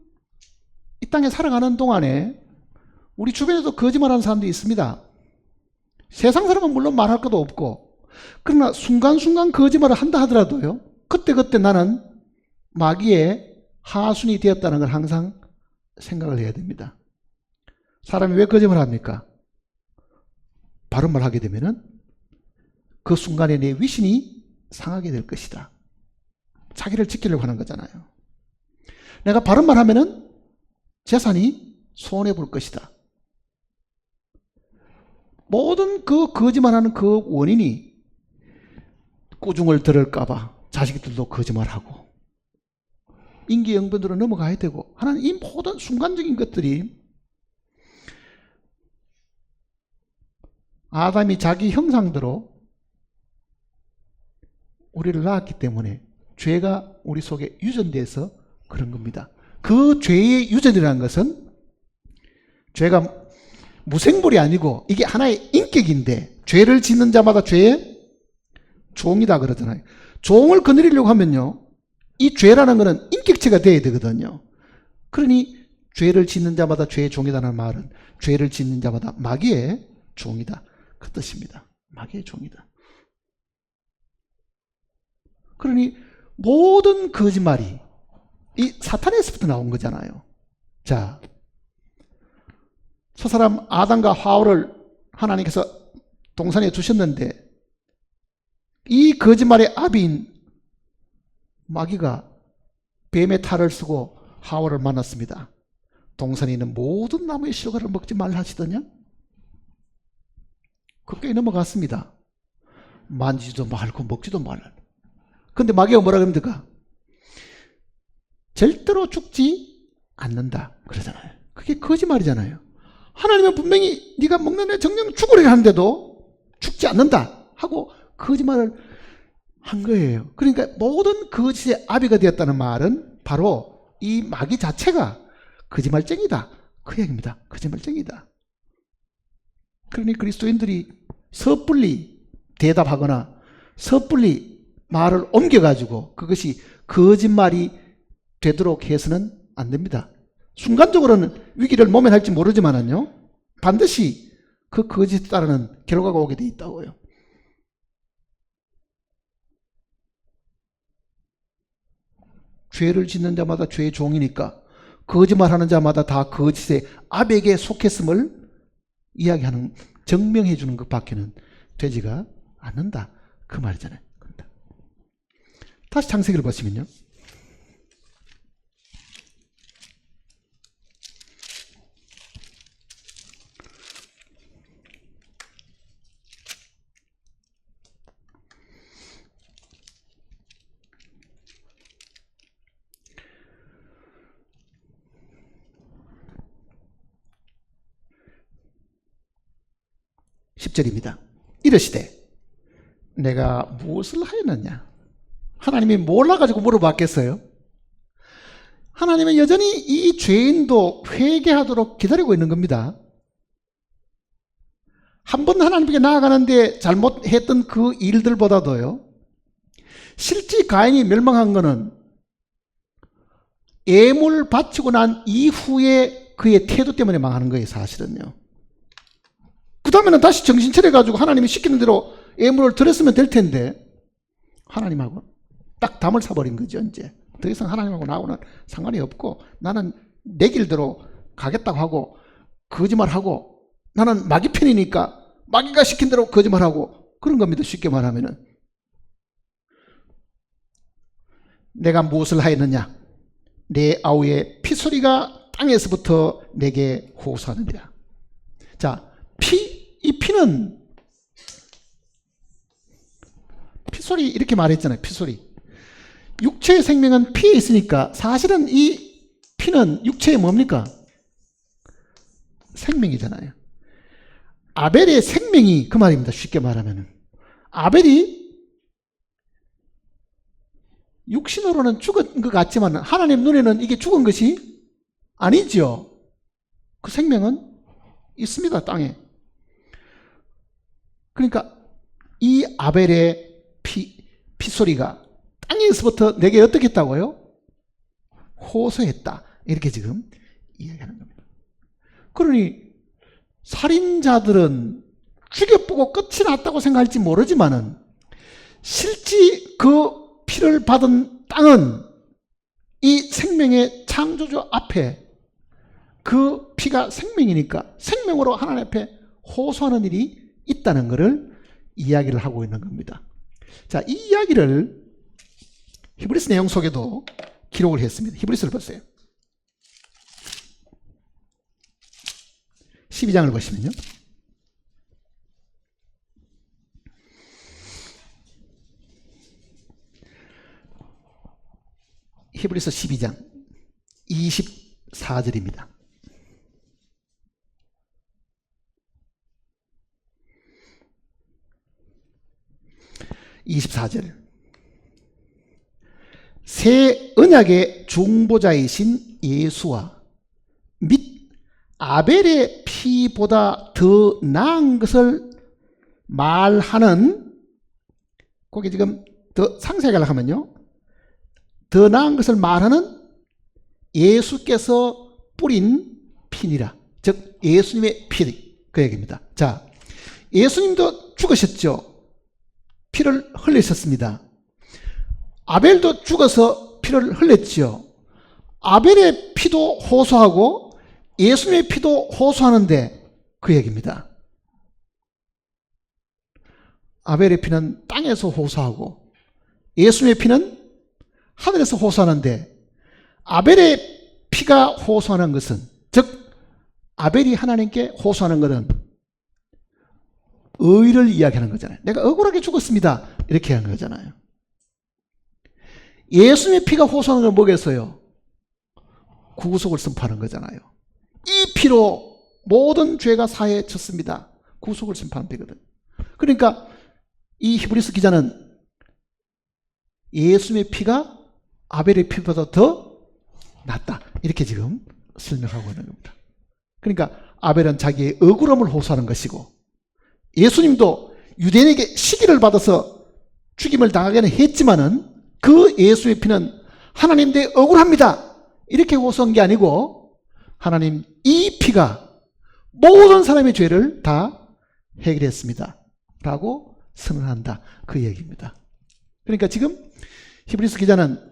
이 땅에 살아가는 동안에 우리 주변에도 거짓말하는 사람들이 있습니다. 세상 사람은 물론 말할 것도 없고 그러나 순간순간 거짓말을 한다 하더라도요 그때그때 나는 마귀의 하순이 되었다는 걸 항상 생각을 해야 됩니다. 사람이 왜 거짓말을 합니까? 바른 말 하게 되면은 그 순간에 내 위신이 상하게 될 것이다. 자기를 지키려고 하는 거잖아요. 내가 바른 말 하면은 재산이 손해볼 것이다. 모든 그 거짓말하는 그 원인이 꾸중을 들을까봐 자식들도 거짓말하고 임기영변으로 넘어가야 되고 하나님 이 모든 순간적인 것들이 아담이 자기 형상대로 우리를 낳았기 때문에 죄가 우리 속에 유전돼서 그런 겁니다. 그 죄의 유전이라는 것은 죄가 무생물이 아니고 이게 하나의 인격인데 죄를 짓는 자마다 죄의 종이다 그러잖아요. 종을 거느리려고 하면요. 이 죄라는 것은 인격체가 돼야 되거든요. 그러니 죄를 짓는 자마다 죄의 종이다는 말은 죄를 짓는 자마다 마귀의 종이다. 그 뜻입니다. 마귀의 종이다. 그러니 모든 거짓말이 이 사탄에서부터 나온 거잖아요. 자, 저 사람 아담과 하와를 하나님께서 동산에 두셨는데 이 거짓말의 아비인 마귀가 뱀의 탈을 쓰고 하와를 만났습니다. 동산에 있는 모든 나무의 실과를 먹지 말라 하시더냐? 그게 넘어갔습니다. 만지지도 말고 먹지도 말라. 근데 마귀가 뭐라 그럽니까? 절대로 죽지 않는다 그러잖아요. 그게 거짓말이잖아요. 하나님은 분명히 네가 먹는 애 정령 죽으려 하는데도 죽지 않는다 하고 거짓말을 한 거예요. 그러니까 모든 거짓의 아비가 되었다는 말은 바로 이 마귀 자체가 거짓말쟁이다 그 얘기입니다. 거짓말쟁이다. 그러니 그리스도인들이 섣불리 대답하거나 섣불리 말을 옮겨가지고 그것이 거짓말이 되도록 해서는 안 됩니다. 순간적으로는 위기를 모면할지 모르지만은요, 반드시 그 거짓에 따르는 결과가 오게 돼 있다고요. 죄를 짓는 자마다 죄의 종이니까 거짓말하는 자마다 다 거짓의 압에게 속했음을 이야기하는, 증명해 주는 것밖에는 되지가 않는다 그 말이잖아요. 다시 창세기를 보시면요, 10절입니다. 이르시되 내가 무엇을 하였느냐? 하나님이 몰라가지고 물어봤겠어요? 하나님은 여전히 이 죄인도 회개하도록 기다리고 있는 겁니다. 한 번 하나님께 나아가는데 잘못했던 그 일들보다도요, 실제 가인이 멸망한 것은 예물 바치고 난 이후에 그의 태도 때문에 망하는 거예요, 사실은요. 그 다음에는 다시 정신 차려가지고 하나님이 시키는 대로 예물을 드렸으면 될 텐데, 하나님하고 딱 담을 사버린 거죠, 이제. 더 이상 하나님하고 나하고는 상관이 없고, 나는 내 길대로 가겠다고 하고, 거짓말하고, 나는 마귀 편이니까 마귀가 시킨 대로 거짓말하고, 그런 겁니다, 쉽게 말하면은. 내가 무엇을 하였느냐? 내 아우의 피소리가 땅에서부터 내게 호소하느니라. 자, 이 피는, 피소리 이렇게 말했잖아요. 피소리. 육체의 생명은 피에 있으니까 사실은 이 피는 육체의 뭡니까? 생명이잖아요. 아벨의 생명이 그 말입니다. 쉽게 말하면. 아벨이 육신으로는 죽은 것 같지만 하나님 눈에는 이게 죽은 것이 아니죠. 그 생명은 있습니다, 땅에. 그러니까 이 아벨의 피소리가 땅에서부터 내게 어떻게 했다고요? 호소했다. 이렇게 지금 이야기하는 겁니다. 그러니 살인자들은 죽여보고 끝이 났다고 생각할지 모르지만은 실제 그 피를 받은 땅은 이 생명의 창조주 앞에 그 피가 생명이니까 생명으로 하나님 앞에 호소하는 일이 있다는 것을 이야기를 하고 있는 겁니다. 자, 이 이야기를 히브리서 내용 속에도 기록을 했습니다. 히브리서를 보세요. 12장을 보시면요. 히브리서 12장 24절입니다. 24절. 새 언약의 중보자이신 예수와 및 아벨의 피보다 더 나은 것을 말하는, 거기 지금 더 상세하게 하면요, 더 나은 것을 말하는 예수께서 뿌린 피니라. 즉 예수님의 피, 그 얘기입니다. 자, 예수님도 죽으셨죠. 피를 흘리셨습니다. 아벨도 죽어서 피를 흘렸죠. 아벨의 피도 호소하고 예수님의 피도 호소하는데 그 얘기입니다. 아벨의 피는 땅에서 호소하고 예수님의 피는 하늘에서 호소하는데, 아벨의 피가 호소하는 것은, 즉 아벨이 하나님께 호소하는 것은 의를 이야기하는 거잖아요. 내가 억울하게 죽었습니다, 이렇게 하는 거잖아요. 예수님의 피가 호소하는 건 뭐겠어요? 구속을 선포하는 거잖아요. 이 피로 모든 죄가 사해졌습니다. 구속을 선포하는 피거든. 그러니까 이 히브리서 기자는 예수님의 피가 아벨의 피보다 더 낫다, 이렇게 지금 설명하고 있는 겁니다. 그러니까 아벨은 자기의 억울함을 호소하는 것이고, 예수님도 유대인에게 시기를 받아서 죽임을 당하게는 했지만은 그 예수의 피는 하나님 내 억울합니다, 이렇게 호소한 게 아니고, 하나님 이 피가 모든 사람의 죄를 다 해결했습니다 라고 선언한다, 그 얘기입니다. 그러니까 지금 히브리서 기자는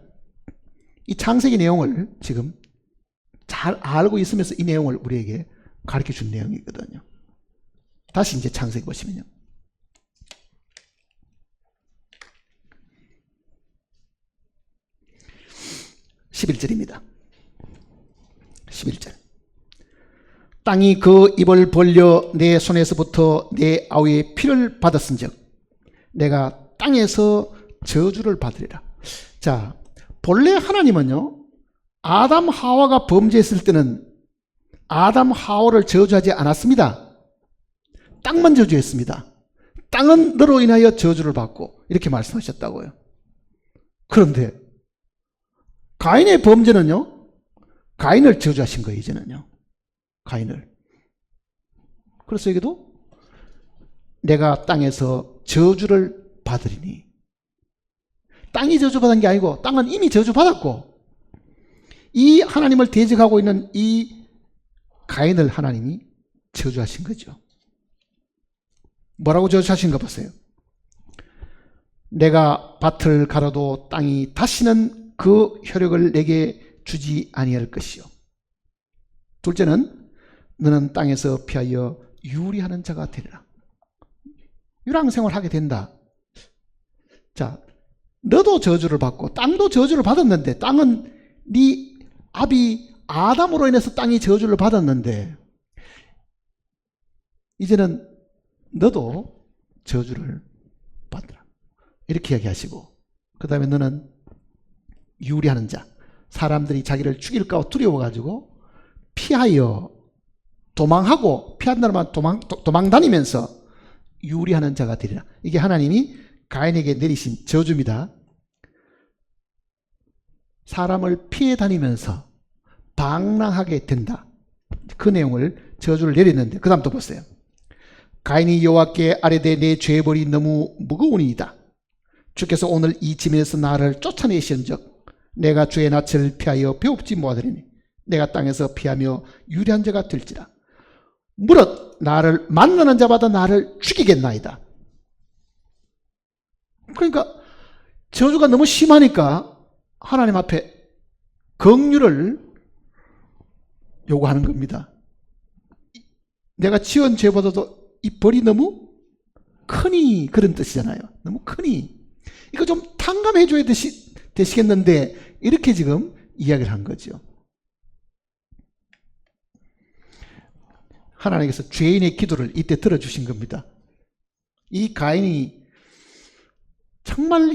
이 창세기 내용을 지금 잘 알고 있으면서 이 내용을 우리에게 가르쳐 준 내용이거든요. 다시 이제 창세기 보시면요. 11절입니다. 11절. 땅이 그 입을 벌려 내 손에서부터 내 아우의 피를 받았은즉 내가 땅에서 저주를 받으리라. 자, 본래 하나님은요, 아담 하와가 범죄했을 때는 아담 하와를 저주하지 않았습니다. 땅만 저주했습니다. 땅은 너로 인하여 저주를 받고, 이렇게 말씀하셨다고요. 그런데 가인의 범죄는요, 가인을 저주하신 거예요. 이제는요, 가인을. 그래서 여기도 내가 땅에서 저주를 받으리니, 땅이 저주받은 게 아니고 땅은 이미 저주받았고, 이 하나님을 대적하고 있는 이 가인을 하나님이 저주하신 거죠. 뭐라고 저주하신 거 보세요. 내가 밭을 갈아도 땅이 다시는 그 효력을 내게 주지 아니할 것이요. 둘째는 너는 땅에서 피하여 유리하는 자가 되리라. 유랑생활을 하게 된다. 자, 너도 저주를 받고 땅도 저주를 받았는데, 땅은 네 아비 아담으로 인해서 땅이 저주를 받았는데 이제는 너도 저주를 받으라, 이렇게 이야기하시고, 그 다음에 너는 유리하는 자, 사람들이 자기를 죽일까 두려워가지고 피하여 도망하고, 피한다는 말 도망 다니면서 유리하는 자가 되리라. 이게 하나님이 가인에게 내리신 저주입니다. 사람을 피해 다니면서 방랑하게 된다, 그 내용을 저주를 내렸는데, 그 다음 또 보세요. 가인이 여호와께 아뢰되 내 죄벌이 너무 무거우니이다. 주께서 오늘 이 지면에서 나를 쫓아내시은즉 내가 주의 낯을 피하여 배웁지 못하리니 내가 땅에서 피하며 유리한 자가 될지라. 무릇 나를 만나는 자마다 나를 죽이겠나이다. 그러니까 저주가 너무 심하니까 하나님 앞에 긍휼을 요구하는 겁니다. 내가 지은 죄보다도 이 벌이 너무 크니, 그런 뜻이잖아요. 너무 크니 이거 좀 탕감해 줘야 되시겠는데, 이렇게 지금 이야기를 한 거죠. 하나님께서 죄인의 기도를 이때 들어주신 겁니다. 이 가인이 정말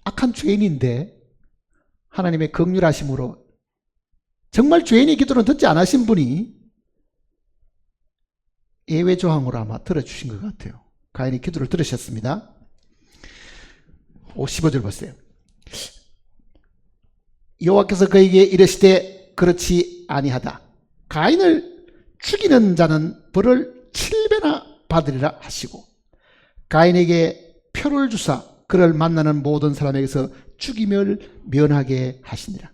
악한 죄인인데 하나님의 긍휼하심으로 정말 죄인의 기도는 듣지 않으신 분이 예외 조항으로 아마 들어주신 것 같아요. 가인이 기도를 들으셨습니다. 15절 보세요. 여호와께서 그에게 이르시되 그렇지 아니하다. 가인을 죽이는 자는 벌을 7배나 받으리라 하시고 가인에게 표를 주사 그를 만나는 모든 사람에게서 죽임을 면하게 하시니라.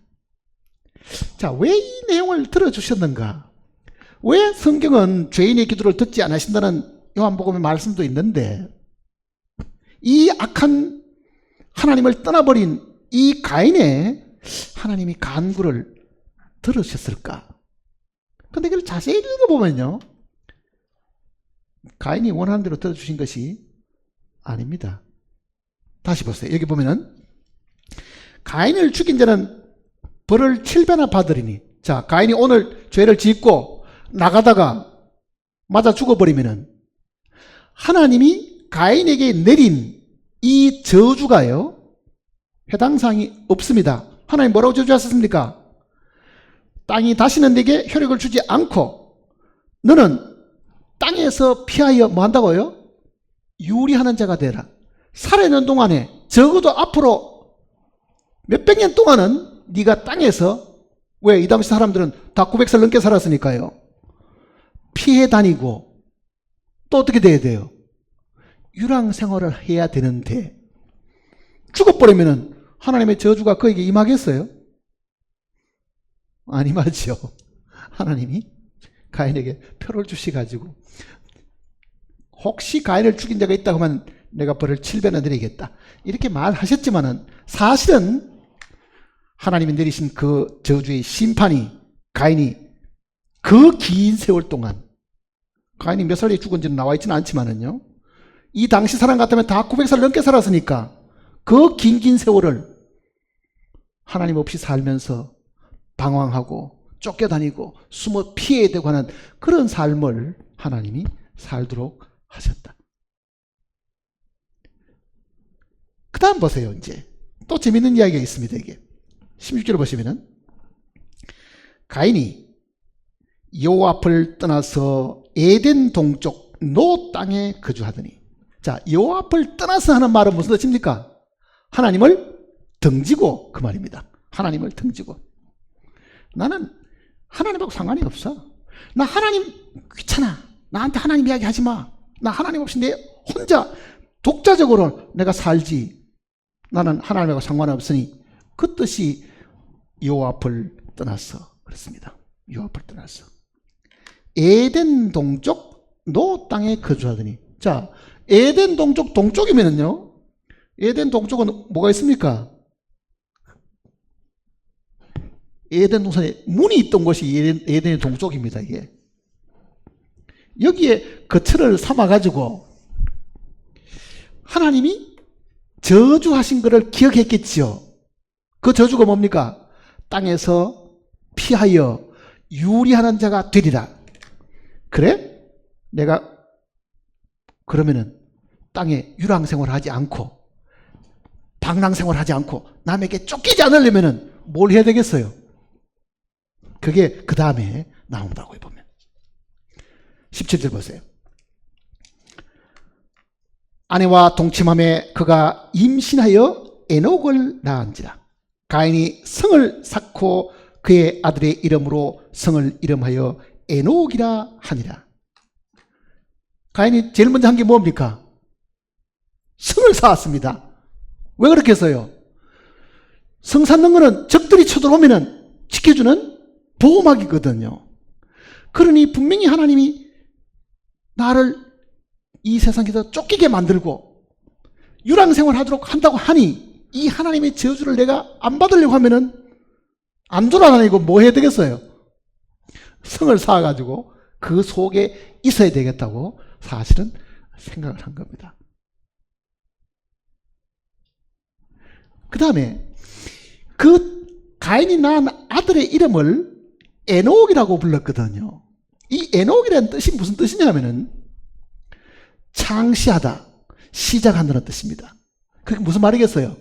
자, 왜 이 내용을 들어주셨는가? 왜 성경은 죄인의 기도를 듣지 않으신다는 요한복음의 말씀도 있는데 이 악한 하나님을 떠나버린 이 가인의 하나님이 간구를 들으셨을까? 근데 이걸 자세히 읽어보면요, 가인이 원하는 대로 들어주신 것이 아닙니다. 다시 보세요. 여기 보면은 가인을 죽인 자는 벌을 7배나 받으리니. 자, 가인이 오늘 죄를 짓고 나가다가 맞아 죽어버리면은 하나님이 가인에게 내린 이 저주가요, 해당 사항이 없습니다. 하나님 뭐라고 저주하셨습니까? 땅이 다시는 네게 혈육을 주지 않고 너는 땅에서 피하여 뭐 한다고요? 유리하는 자가 되라. 살아있는 동안에 적어도 앞으로 몇백 년 동안은 네가 땅에서, 왜? 이 당시 사람들은 다 900살 넘게 살았으니까요. 피해 다니고 또 어떻게 돼야 돼요? 유랑 생활을 해야 되는데 죽어버리면은 하나님의 저주가 그에게 임하겠어요? 안 임하죠. 하나님이 가인에게 표를 주셔가지고 혹시 가인을 죽인 자가 있다고 하면 내가 벌을 7배나 내리겠다 이렇게 말하셨지만은 사실은 하나님이 내리신 그 저주의 심판이 가인이 그 긴 세월 동안, 가인이 몇 살에 죽은지는 나와 있지는 않지만은요, 이 당시 사람 같으면 다 900살 넘게 살았으니까 그 긴 세월을 하나님 없이 살면서 방황하고 쫓겨다니고 숨어 피해야 되고 하는 그런 삶을 하나님이 살도록 하셨다. 그 다음 보세요. 이제 또 재밌는 이야기가 있습니다. 이게 16절을 보시면은 가인이 여호와 앞을 떠나서 에덴 동쪽 노 땅에 거주하더니. 자, 여호와 앞을 떠나서 하는 말은 무슨 뜻입니까? 하나님을 등지고, 그 말입니다. 하나님을 등지고. 나는 하나님하고 상관이 없어. 나 하나님 귀찮아. 나한테 하나님 이야기 하지 마. 나 하나님 없이 내 혼자 독자적으로 내가 살지. 나는 하나님하고 상관없으니. 그 뜻이 여호와 앞을 떠나서 그렇습니다. 여호와 앞을 떠나서 에덴 동쪽 노 땅에 거주하더니. 자, 에덴 동쪽 동쪽이면은요, 에덴 동쪽은 뭐가 있습니까? 에덴 동산에 문이 있던 곳이 에덴의 동쪽입니다. 이게 여기에 거처를 삼아가지고 하나님이 저주하신 것을 기억했겠지요. 그 저주가 뭡니까? 땅에서 피하여 유리하는 자가 되리라. 그래? 내가 그러면은 땅에 유랑생활을 하지 않고 방랑생활을 하지 않고 남에게 쫓기지 않으려면은 뭘 해야 되겠어요? 그게 그 다음에 나온다고요. 보면 17절 보세요. 아내와 동침함에 그가 임신하여 에녹을 낳은지라. 가인이 성을 쌓고 그의 아들의 이름으로 성을 이름하여 에녹이라 하니라. 가인이 제일 먼저 한 게 뭡니까? 성을 쌓았습니다. 왜 그렇게 했어요? 성 쌓는 거는 적들이 쳐들어오면 지켜주는 보호막이거든요. 그러니 분명히 하나님이 나를 이 세상에서 쫓기게 만들고 유랑생활 하도록 한다고 하니 이 하나님의 저주를 내가 안 받으려고 하면은 안 돌아다니고 뭐 해야 되겠어요? 성을 쌓아가지고 그 속에 있어야 되겠다고 사실은 생각을 한 겁니다. 그 다음에 그 가인이 낳은 아들의 이름을 에녹이라고 불렀거든요. 이 에녹이라는 뜻이 무슨 뜻이냐면은 창시하다, 시작한다는 뜻입니다. 그게 무슨 말이겠어요?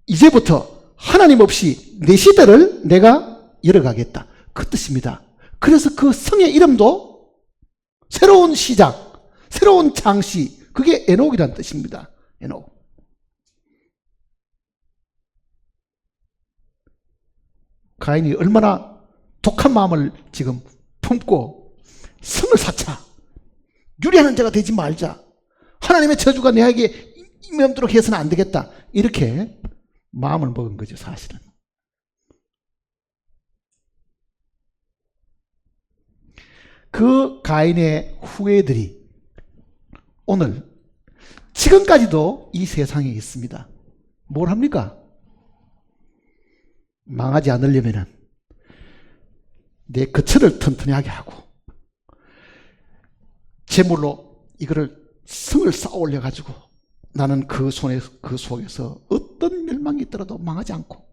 이제부터 하나님 없이 내 시대를 내가 열어가겠다, 그 뜻입니다. 그래서 그 성의 이름도 새로운 시작, 새로운 창시, 그게 에녹이라는 뜻입니다. 에녹. 가인이 얼마나 독한 마음을 지금 품고 성을 쌓자, 유리하는 자가 되지 말자, 하나님의 저주가 내에게 임함도록 해서는 안 되겠다, 이렇게 마음을 먹은 거죠. 사실은 그 가인의 후예들이 오늘 지금까지도 이 세상에 있습니다. 뭘 합니까? 망하지 않으려면 내 거처를 튼튼하게 하고 제물로 이거를 성을 쌓아 올려 가지고 나는 그 속에서 어떤 멸망이 있더라도 망하지 않고,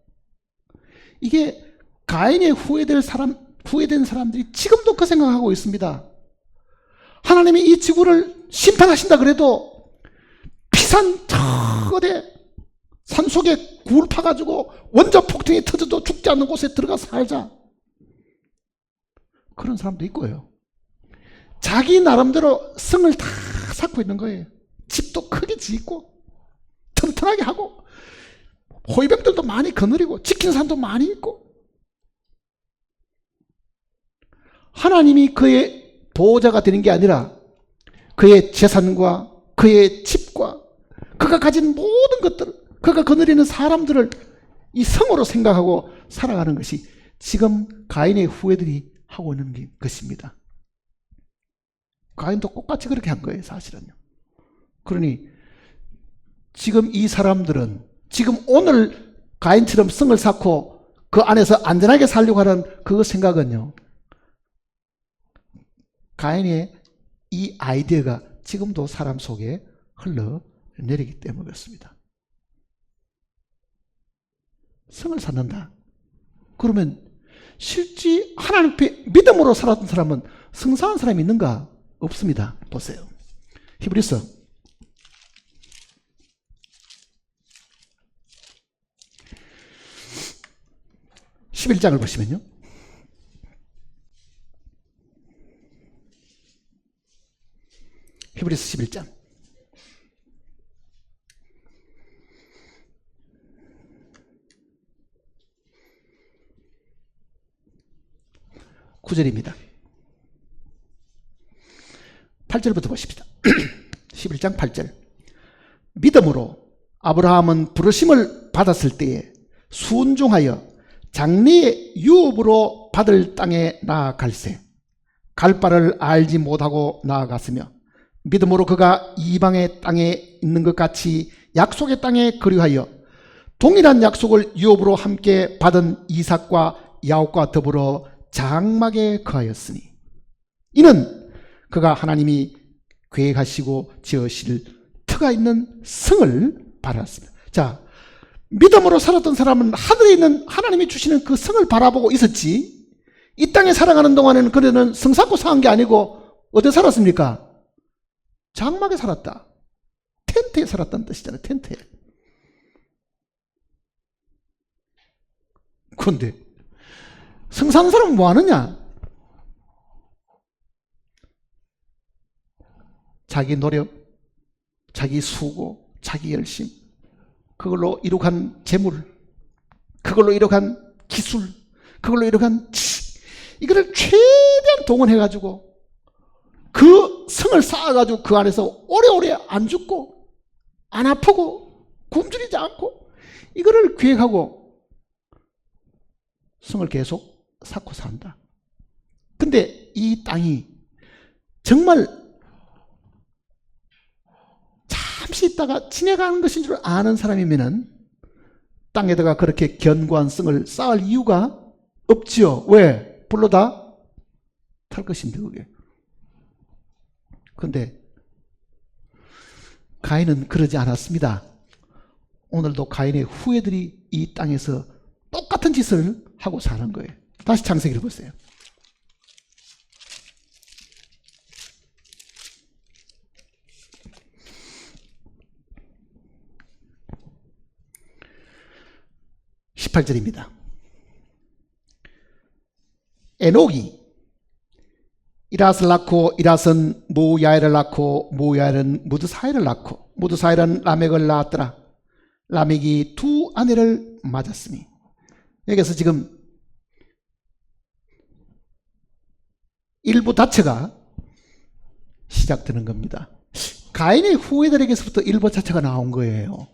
이게 가인의 후회된 사람들이 지금도 그 생각하고 있습니다. 하나님이 이 지구를 심판하신다 그래도 비산 어디 산속에 굴 파가지고 원자 폭탄이 터져도 죽지 않는 곳에 들어가 살자, 그런 사람도 있고요. 자기 나름대로 성을 다 쌓고 있는 거예요. 집도 크게 짓고 튼튼하게 하고 호위병들도 많이 거느리고 지키는 사람도 많이 있고, 하나님이 그의 보호자가 되는 게 아니라 그의 재산과 그의 집과 그가 가진 모든 것들, 그가 거느리는 사람들을 이 성으로 생각하고 살아가는 것이 지금 가인의 후예들이 하고 있는 것입니다. 가인도 똑같이 그렇게 한 거예요, 사실은요. 그러니 지금 이 사람들은 지금 오늘 가인처럼 성을 쌓고 그 안에서 안전하게 살려고 하는 그 생각은요, 가인의 이 아이디어가 지금도 사람 속에 흘러내리기 때문에 그렇습니다. 성을 쌓는다 그러면 실제 하나님 앞에 믿음으로 살았던 사람은 성사한 사람이 있는가? 없습니다. 보세요. 히브리서 11장을 보시면요, 히브리서 11장 9절입니다. 8절부터 보십시다. 11장 8절. 믿음으로 아브라함은 부르심을 받았을 때에 순종하여 장래의 유업으로 받을 땅에 나아갈새 갈 바를 알지 못하고 나아갔으며, 믿음으로 그가 이방의 땅에 있는 것 같이 약속의 땅에 거류하여 동일한 약속을 유업으로 함께 받은 이삭과 야곱과 더불어 장막에 거하였으니, 이는 그가 하나님이 계획하시고 지으실 터가 있는 성을 바라봤습니다. 자, 믿음으로 살았던 사람은 하늘에 있는 하나님이 주시는 그 성을 바라보고 있었지, 이 땅에 살아가는 동안에는 그들은 성 쌓고 사는 게 아니고 어디에 살았습니까? 장막에 살았다. 텐트에 살았다는 뜻이잖아요. 텐트에. 그런데 성 사는 사람은 뭐 하느냐? 자기 노력, 자기 수고, 자기 열심, 그걸로 이룩한 재물, 그걸로 이룩한 기술, 그걸로 이룩한 지식, 이거를 최대한 동원해가지고 그 성을 쌓아가지고 그 안에서 오래오래 안 죽고 안 아프고 굶주리지 않고 이거를 기획하고 성을 계속 쌓고 산다. 근데 이 땅이 정말 잠시 있다가 지나가는 것인 줄 아는 사람이면은 땅에다가 그렇게 견고한 성을 쌓을 이유가 없지요. 왜? 불로 다 탈 것인데 그게. 그런데 가인은 그러지 않았습니다. 오늘도 가인의 후예들이 이 땅에서 똑같은 짓을 하고 사는 거예요. 다시 창세기를 보세요. 18절입니다. 에녹이 이랏을 낳고 이랏은 무야엘을 낳고 무야엘은 무드사엘을 낳고 무드사엘은 라멕을 낳았더라. 라멕이 두 아내를 맞았으니, 여기서 지금 일부 자체가 시작되는 겁니다. 가인의 후예들에게서부터 일부 자체가 나온 거예요.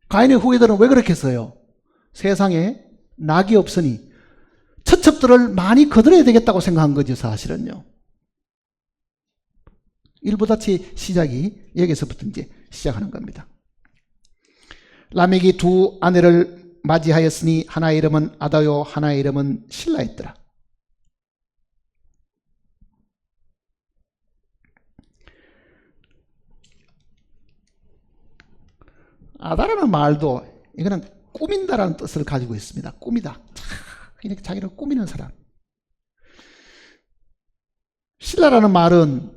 가인의 후예들은 왜 그렇게 했어요? 세상에 낙이 없으니 처첩들을 많이 거들어야 되겠다고 생각한 거죠, 사실은요. 일부 자체의 시작이 여기서부터 이제 시작하는 겁니다. 라멕이 두 아내를 맞이하였으니 하나의 이름은 아다요 하나의 이름은 실라였더라. 아다라는 말도 이거는 꾸민다라는 뜻을 가지고 있습니다. 꾸미다. 이렇게 자기를 꾸미는 사람. 실라라는 말은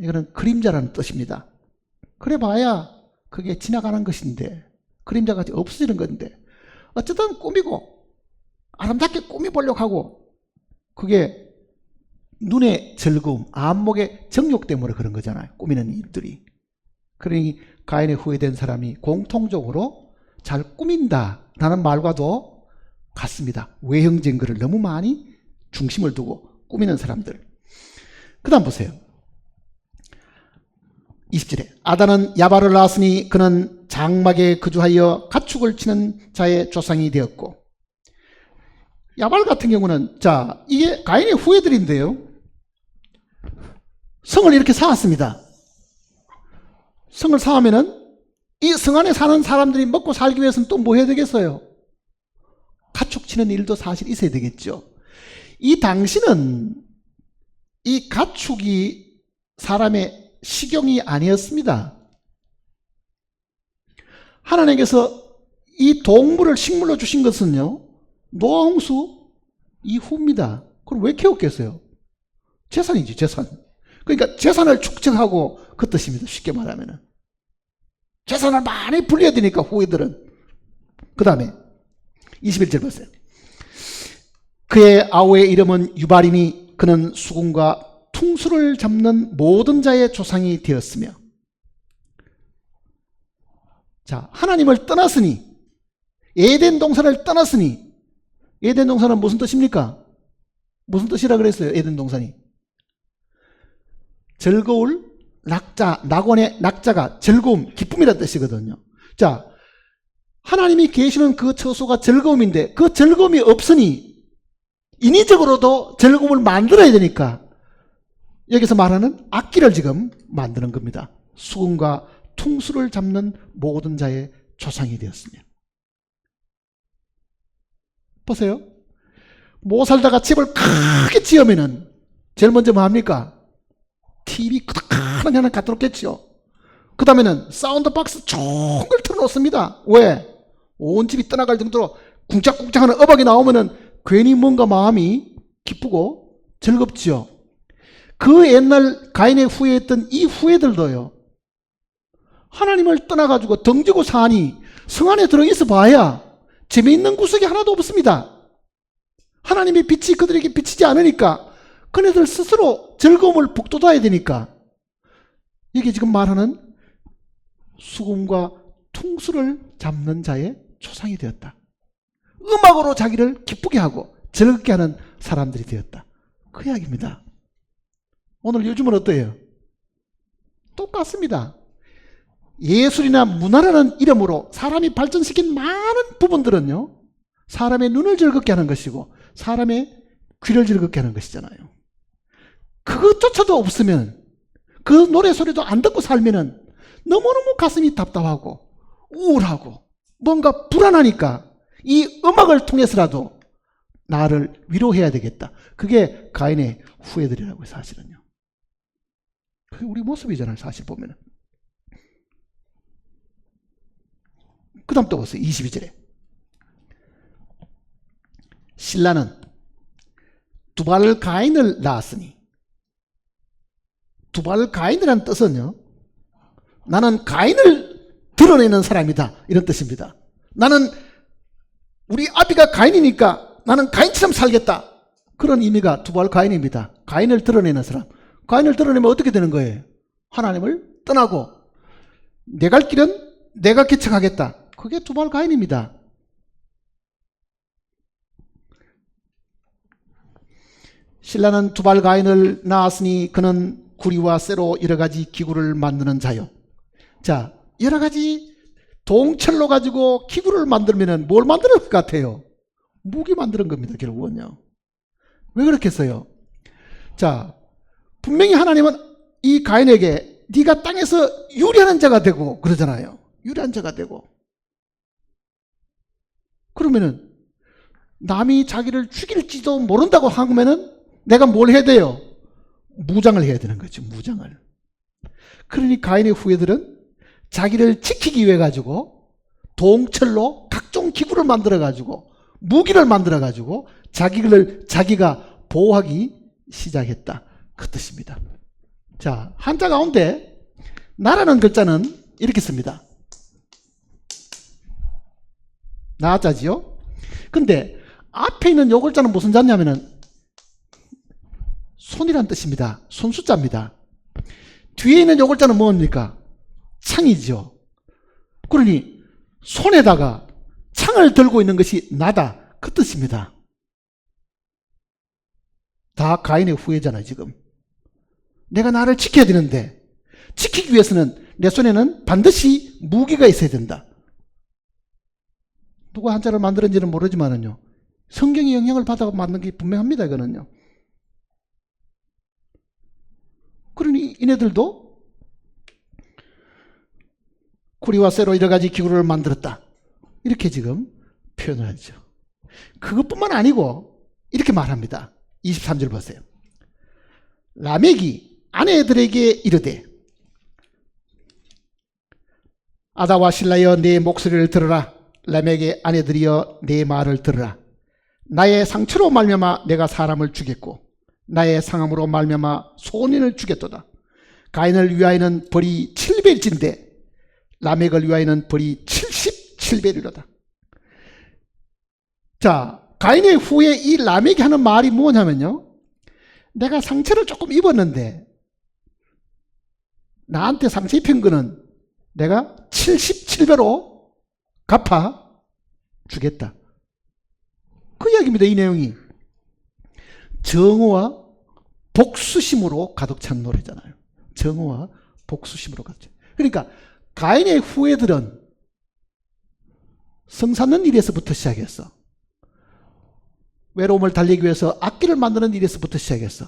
이거는 그림자라는 뜻입니다. 그래 봐야 그게 지나가는 것인데, 그림자가 없어지는 건데, 어쨌든 꾸미고 아름답게 꾸미보려고 하고, 그게 눈의 즐거움, 안목의 정욕 때문에 그런 거잖아요. 꾸미는 일들이. 그러니 가인의 후회된 사람이 공통적으로 잘 꾸민다라는 말과도 같습니다. 외형적인 것을 너무 많이 중심을 두고 꾸미는 사람들. 그 다음 보세요. 20절에 아다는 야발을 낳았으니 그는 장막에 거주하여 가축을 치는 자의 조상이 되었고, 야발 같은 경우는, 자, 이게 가인의 후예들인데요, 성을 이렇게 쌓았습니다. 성을 쌓으면은 이 성 안에 사는 사람들이 먹고 살기 위해서는 또 뭐 해야 되겠어요? 가축 치는 일도 사실 있어야 되겠죠. 이 당시는 이 가축이 사람의 식용이 아니었습니다. 하나님께서 이 동물을 식물로 주신 것은요, 노홍수 이후입니다. 그럼 왜 키웠겠어요? 재산이지, 재산. 그러니까 재산을 축적하고 그 뜻입니다. 쉽게 말하면은. 재산을 많이 불려야 되니까, 후예들은. 그 다음에 21절 보세요. 그의 아우의 이름은 유발이니 그는 수금과 퉁수를 잡는 모든 자의 조상이 되었으며. 자, 하나님을 떠났으니, 에덴 동산을 떠났으니, 에덴 동산은 무슨 뜻입니까? 무슨 뜻이라 그랬어요? 에덴 동산이 즐거울 낙자, 낙원의 낙자가 즐거움, 기쁨이라는 뜻이거든요. 자, 하나님이 계시는 그 처소가 즐거움인데, 그 즐거움이 없으니 인위적으로도 즐거움을 만들어야 되니까 여기서 말하는 악기를 지금 만드는 겁니다. 수금과 퉁수를 잡는 모든 자의 조상이 되었으며. 보세요. 못 살다가 집을 크게 지으면은 제일 먼저 뭐 합니까? TV 크다큰 하나 갖다 놓겠죠. 그 다음에는 사운드 박스 좋은 걸 틀어놓습니다. 왜? 온 집이 떠나갈 정도로 쿵짝쿵짝하는 음악이 나오면은 괜히 뭔가 마음이 기쁘고 즐겁지요. 그 옛날 가인의 후예했던 이 후예들도요, 하나님을 떠나가지고 덩지고 사니 성 안에 들어있어 봐야 재미있는 구석이 하나도 없습니다. 하나님의 빛이 그들에게 비치지 않으니까 그네들 스스로 즐거움을 북돋아야 되니까, 여기 지금 말하는 수금과 퉁수를 잡는 자의 조상이 되었다. 음악으로 자기를 기쁘게 하고 즐겁게 하는 사람들이 되었다. 그 이야기입니다. 오늘 요즘은 어때요? 똑같습니다. 예술이나 문화라는 이름으로 사람이 발전시킨 많은 부분들은요, 사람의 눈을 즐겁게 하는 것이고 사람의 귀를 즐겁게 하는 것이잖아요. 그것조차도 없으면, 그 노래 소리도 안 듣고 살면은 너무너무 가슴이 답답하고 우울하고 뭔가 불안하니까 이 음악을 통해서라도 나를 위로해야 되겠다. 그게 가인의 후예들이라고요, 사실은요. 그게 우리 모습이잖아요, 사실 보면은. 그 다음 또 보세요. 22절에 실라는 두발 가인을 낳았으니, 두발 가인이라는 뜻은요, 나는 가인을 드러내는 사람이다, 이런 뜻입니다. 나는 우리 아비가 가인이니까 나는 가인처럼 살겠다. 그런 의미가 두발 가인입니다. 가인을 드러내는 사람. 가인을 드러내면 어떻게 되는 거예요? 하나님을 떠나고 내 갈 길은 내가 개척하겠다. 그게 두발 가인입니다. 신라는 두발 가인을 낳았으니 그는 구리와 쇠로 여러 가지 기구를 만드는 자요. 자, 여러 가지 동철로 가지고 기구를 만들면 뭘 만드는 것 같아요? 무기 만드는 겁니다, 결국은요. 왜 그렇겠어요? 자, 분명히 하나님은 이 가인에게 네가 땅에서 유리하는 자가 되고 그러잖아요. 유리한 자가 되고. 그러면은 남이 자기를 죽일지도 모른다고 하면은 내가 뭘 해야 돼요? 무장을 해야 되는 거죠. 무장을. 그러니 가인의 후예들은 자기를 지키기 위해 가지고 동철로 각종 기구를 만들어 가지고 무기를 만들어 가지고 자기가 보호하기 시작했다. 그 뜻입니다. 자, 한자 가운데 나라는 글자는 이렇게 씁니다. 나자지요. 근데 앞에 있는 요 글자는 무슨 자냐면은 손이란 뜻입니다. 손수자입니다. 뒤에 있는 요 글자는 뭡니까? 창이죠. 그러니 손에다가 창을 들고 있는 것이 나다. 그 뜻입니다. 다 가인의 후예잖아요, 지금. 내가 나를 지켜야 되는데 지키기 위해서는 내 손에는 반드시 무기가 있어야 된다. 누가 한자를 만들었는지는 모르지만은요, 성경의 영향을 받아 만든 게 분명합니다, 이거는요. 그러니 이네들도 구리와 쇠로 여러 가지 기구를 만들었다. 이렇게 지금 표현을 하죠. 그것뿐만 아니고 이렇게 말합니다. 23절 보세요. 라멕이 아내들에게 이르되 아다와 실라여 내 목소리를 들으라. 라멕의 아내들이여 내 말을 들으라. 나의 상처로 말미암아 내가 사람을 죽였고 나의 상함으로 말미암아 소년을 죽였도다. 가인을 위하여는 벌이 7배일진데 라멕을 위하여는 벌이 77배이로다. 자, 가인의 후에 이 라멕이 하는 말이 뭐냐면요, 내가 상처를 조금 입었는데 나한테 상처 입힌 거는 내가 77배로 갚아 주겠다. 그 이야기입니다. 이 내용이 정오와 복수심으로 가득 찬 노래잖아요. 정오와 복수심으로 가득 찬. 그러니까 가인의 후예들은 성사는 일에서부터 시작했어. 외로움을 달리기 위해서 악기를 만드는 일에서부터 시작했어.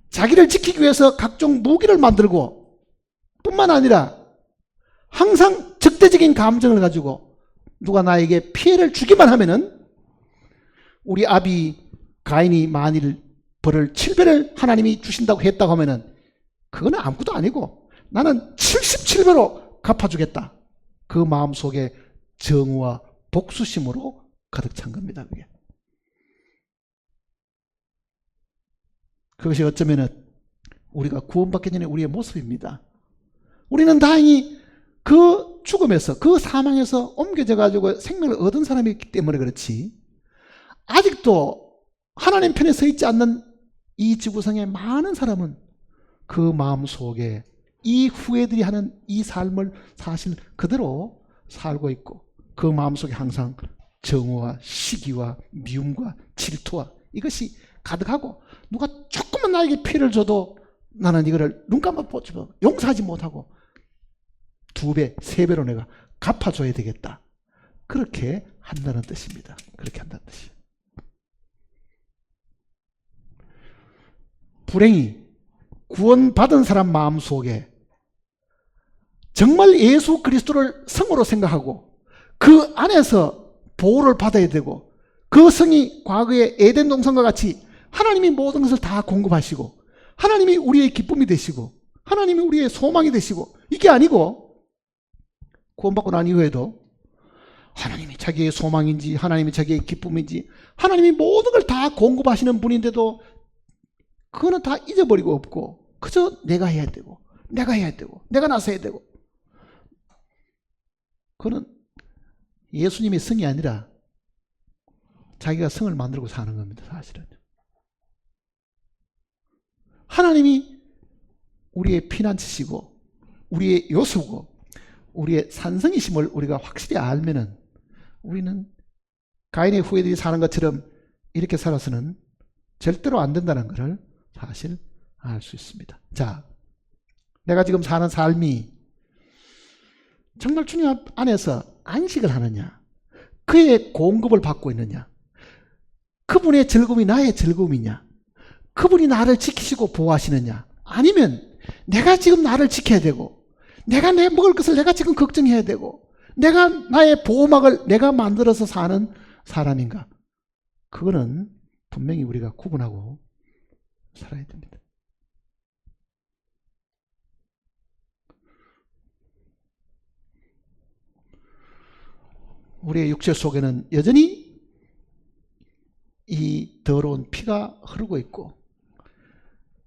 자기를 지키기 위해서 각종 무기를 만들고 뿐만 아니라 항상 적대적인 감정을 가지고 누가 나에게 피해를 주기만 하면은 우리 아비 가인이 만일 벌을 7배를 하나님이 주신다고 했다고 하면은 그거는 아무것도 아니고 나는 77배로 갚아주겠다. 그 마음속에 정의와 복수심으로 가득 찬 겁니다. 그게. 그것이 어쩌면은 우리가 구원받기 전에 우리의 모습입니다. 우리는 다행히 그 죽음에서, 그 사망에서 옮겨져 가지고 생명을 얻은 사람이기 때문에 그렇지, 아직도 하나님 편에 서 있지 않는 이 지구상의 많은 사람은 그 마음 속에 이 후예들이 하는 이 삶을 사실 그대로 살고 있고, 그 마음 속에 항상 정오와 시기와 미움과 질투와 이것이 가득하고, 누가 조금만 나에게 피해를 줘도 나는 이거를 눈 감아 보지 용서하지 못하고 2배, 3배로 내가 갚아줘야 되겠다. 그렇게 한다는 뜻입니다. 그렇게 한다는 뜻이에요. 불행히 구원받은 사람 마음속에 정말 예수 그리스도를 성으로 생각하고 그 안에서 보호를 받아야 되고, 그 성이 과거의 에덴 동산과 같이 하나님이 모든 것을 다 공급하시고 하나님이 우리의 기쁨이 되시고 하나님이 우리의 소망이 되시고, 이게 아니고 구원받고 난 이후에도 하나님이 자기의 소망인지 하나님이 자기의 기쁨인지 하나님이 모든 걸 다 공급하시는 분인데도 그거는 다 잊어버리고 없고 그저 내가 해야 되고 내가 해야 되고 내가 나서야 되고, 그거는 예수님의 성이 아니라 자기가 성을 만들고 사는 겁니다. 사실은. 하나님이 우리의 피난처시고 우리의 요수고 우리의 산성이심을 우리가 확실히 알면은 우리는 가인의 후예들이 사는 것처럼 이렇게 살아서는 절대로 안 된다는 것을 사실 알 수 있습니다. 자, 내가 지금 사는 삶이 정말 주님 안에서 안식을 하느냐, 그의 공급을 받고 있느냐, 그분의 즐거움이 나의 즐거움이냐, 그분이 나를 지키시고 보호하시느냐, 아니면 내가 지금 나를 지켜야 되고 내가 내 먹을 것을 내가 지금 걱정해야 되고 내가 나의 보호막을 내가 만들어서 사는 사람인가? 그거는 분명히 우리가 구분하고 살아야 됩니다. 우리의 육체 속에는 여전히 이 더러운 피가 흐르고 있고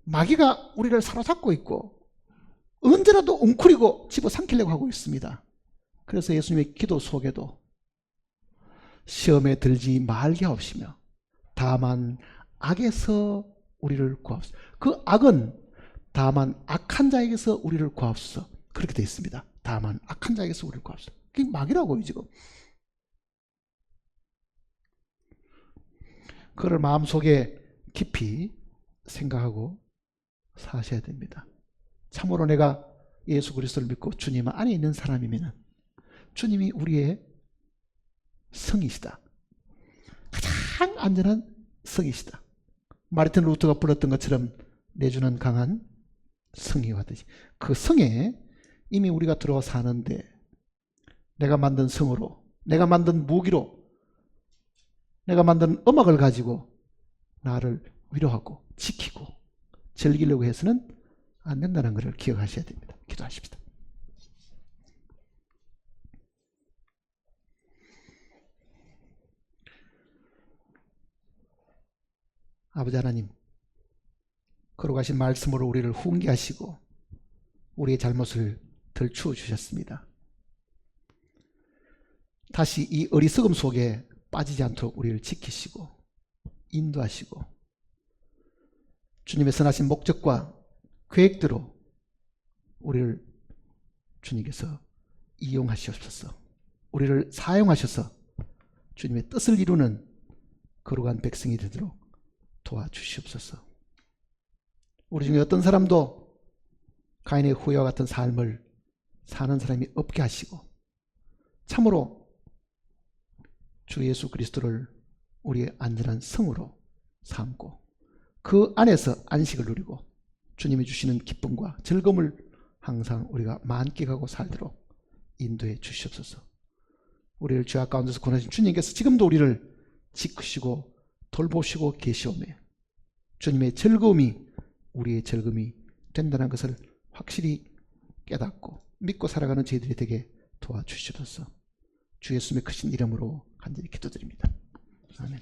마귀가 우리를 사로잡고 있고 언제라도 웅크리고 집어삼키려고 하고 있습니다. 그래서 예수님의 기도 속에도 시험에 들지 말게 하옵시며 다만 악에서 우리를 구하옵소서. 그 악은 다만 악한 자에게서 우리를 구하옵소서. 그렇게 되어 있습니다. 다만 악한 자에게서 우리를 구하옵소서. 그게 마귀라고요 지금. 그걸 마음속에 깊이 생각하고 사셔야 됩니다. 참으로 내가 예수 그리스도를 믿고 주님 안에 있는 사람이면 주님이 우리의 성이시다. 가장 안전한 성이시다. 마르틴 루터가 불렀던 것처럼 내주는 강한 성이와 같듯이 그 성에 이미 우리가 들어와 사는데 내가 만든 성으로 내가 만든 무기로 내가 만든 음악을 가지고 나를 위로하고 지키고 즐기려고 해서는 안 된다는 것을 기억하셔야 됩니다. 기도하십시다. 아버지 하나님, 걸어가신 말씀으로 우리를 훈계하시고 우리의 잘못을 덜추어 주셨습니다. 다시 이 어리석음 속에 빠지지 않도록 우리를 지키시고 인도하시고 주님의 선하신 목적과 계획대로 우리를 주님께서 이용하시옵소서. 우리를 사용하셔서 주님의 뜻을 이루는 거룩한 백성이 되도록 도와주시옵소서. 우리 중에 어떤 사람도 가인의 후예와 같은 삶을 사는 사람이 없게 하시고 참으로 주 예수 그리스도를 우리의 안전한 성으로 삼고 그 안에서 안식을 누리고 주님이 주시는 기쁨과 즐거움을 항상 우리가 만끽하고 살도록 인도해 주시옵소서. 우리를 죄악 가운데서 구원하신 주님께서 지금도 우리를 지키시고 돌보시고 계시오며 주님의 즐거움이 우리의 즐거움이 된다는 것을 확실히 깨닫고 믿고 살아가는 저희들이 되게 도와주시옵소서. 주 예수님의 크신 이름으로 간절히 기도드립니다. 아멘.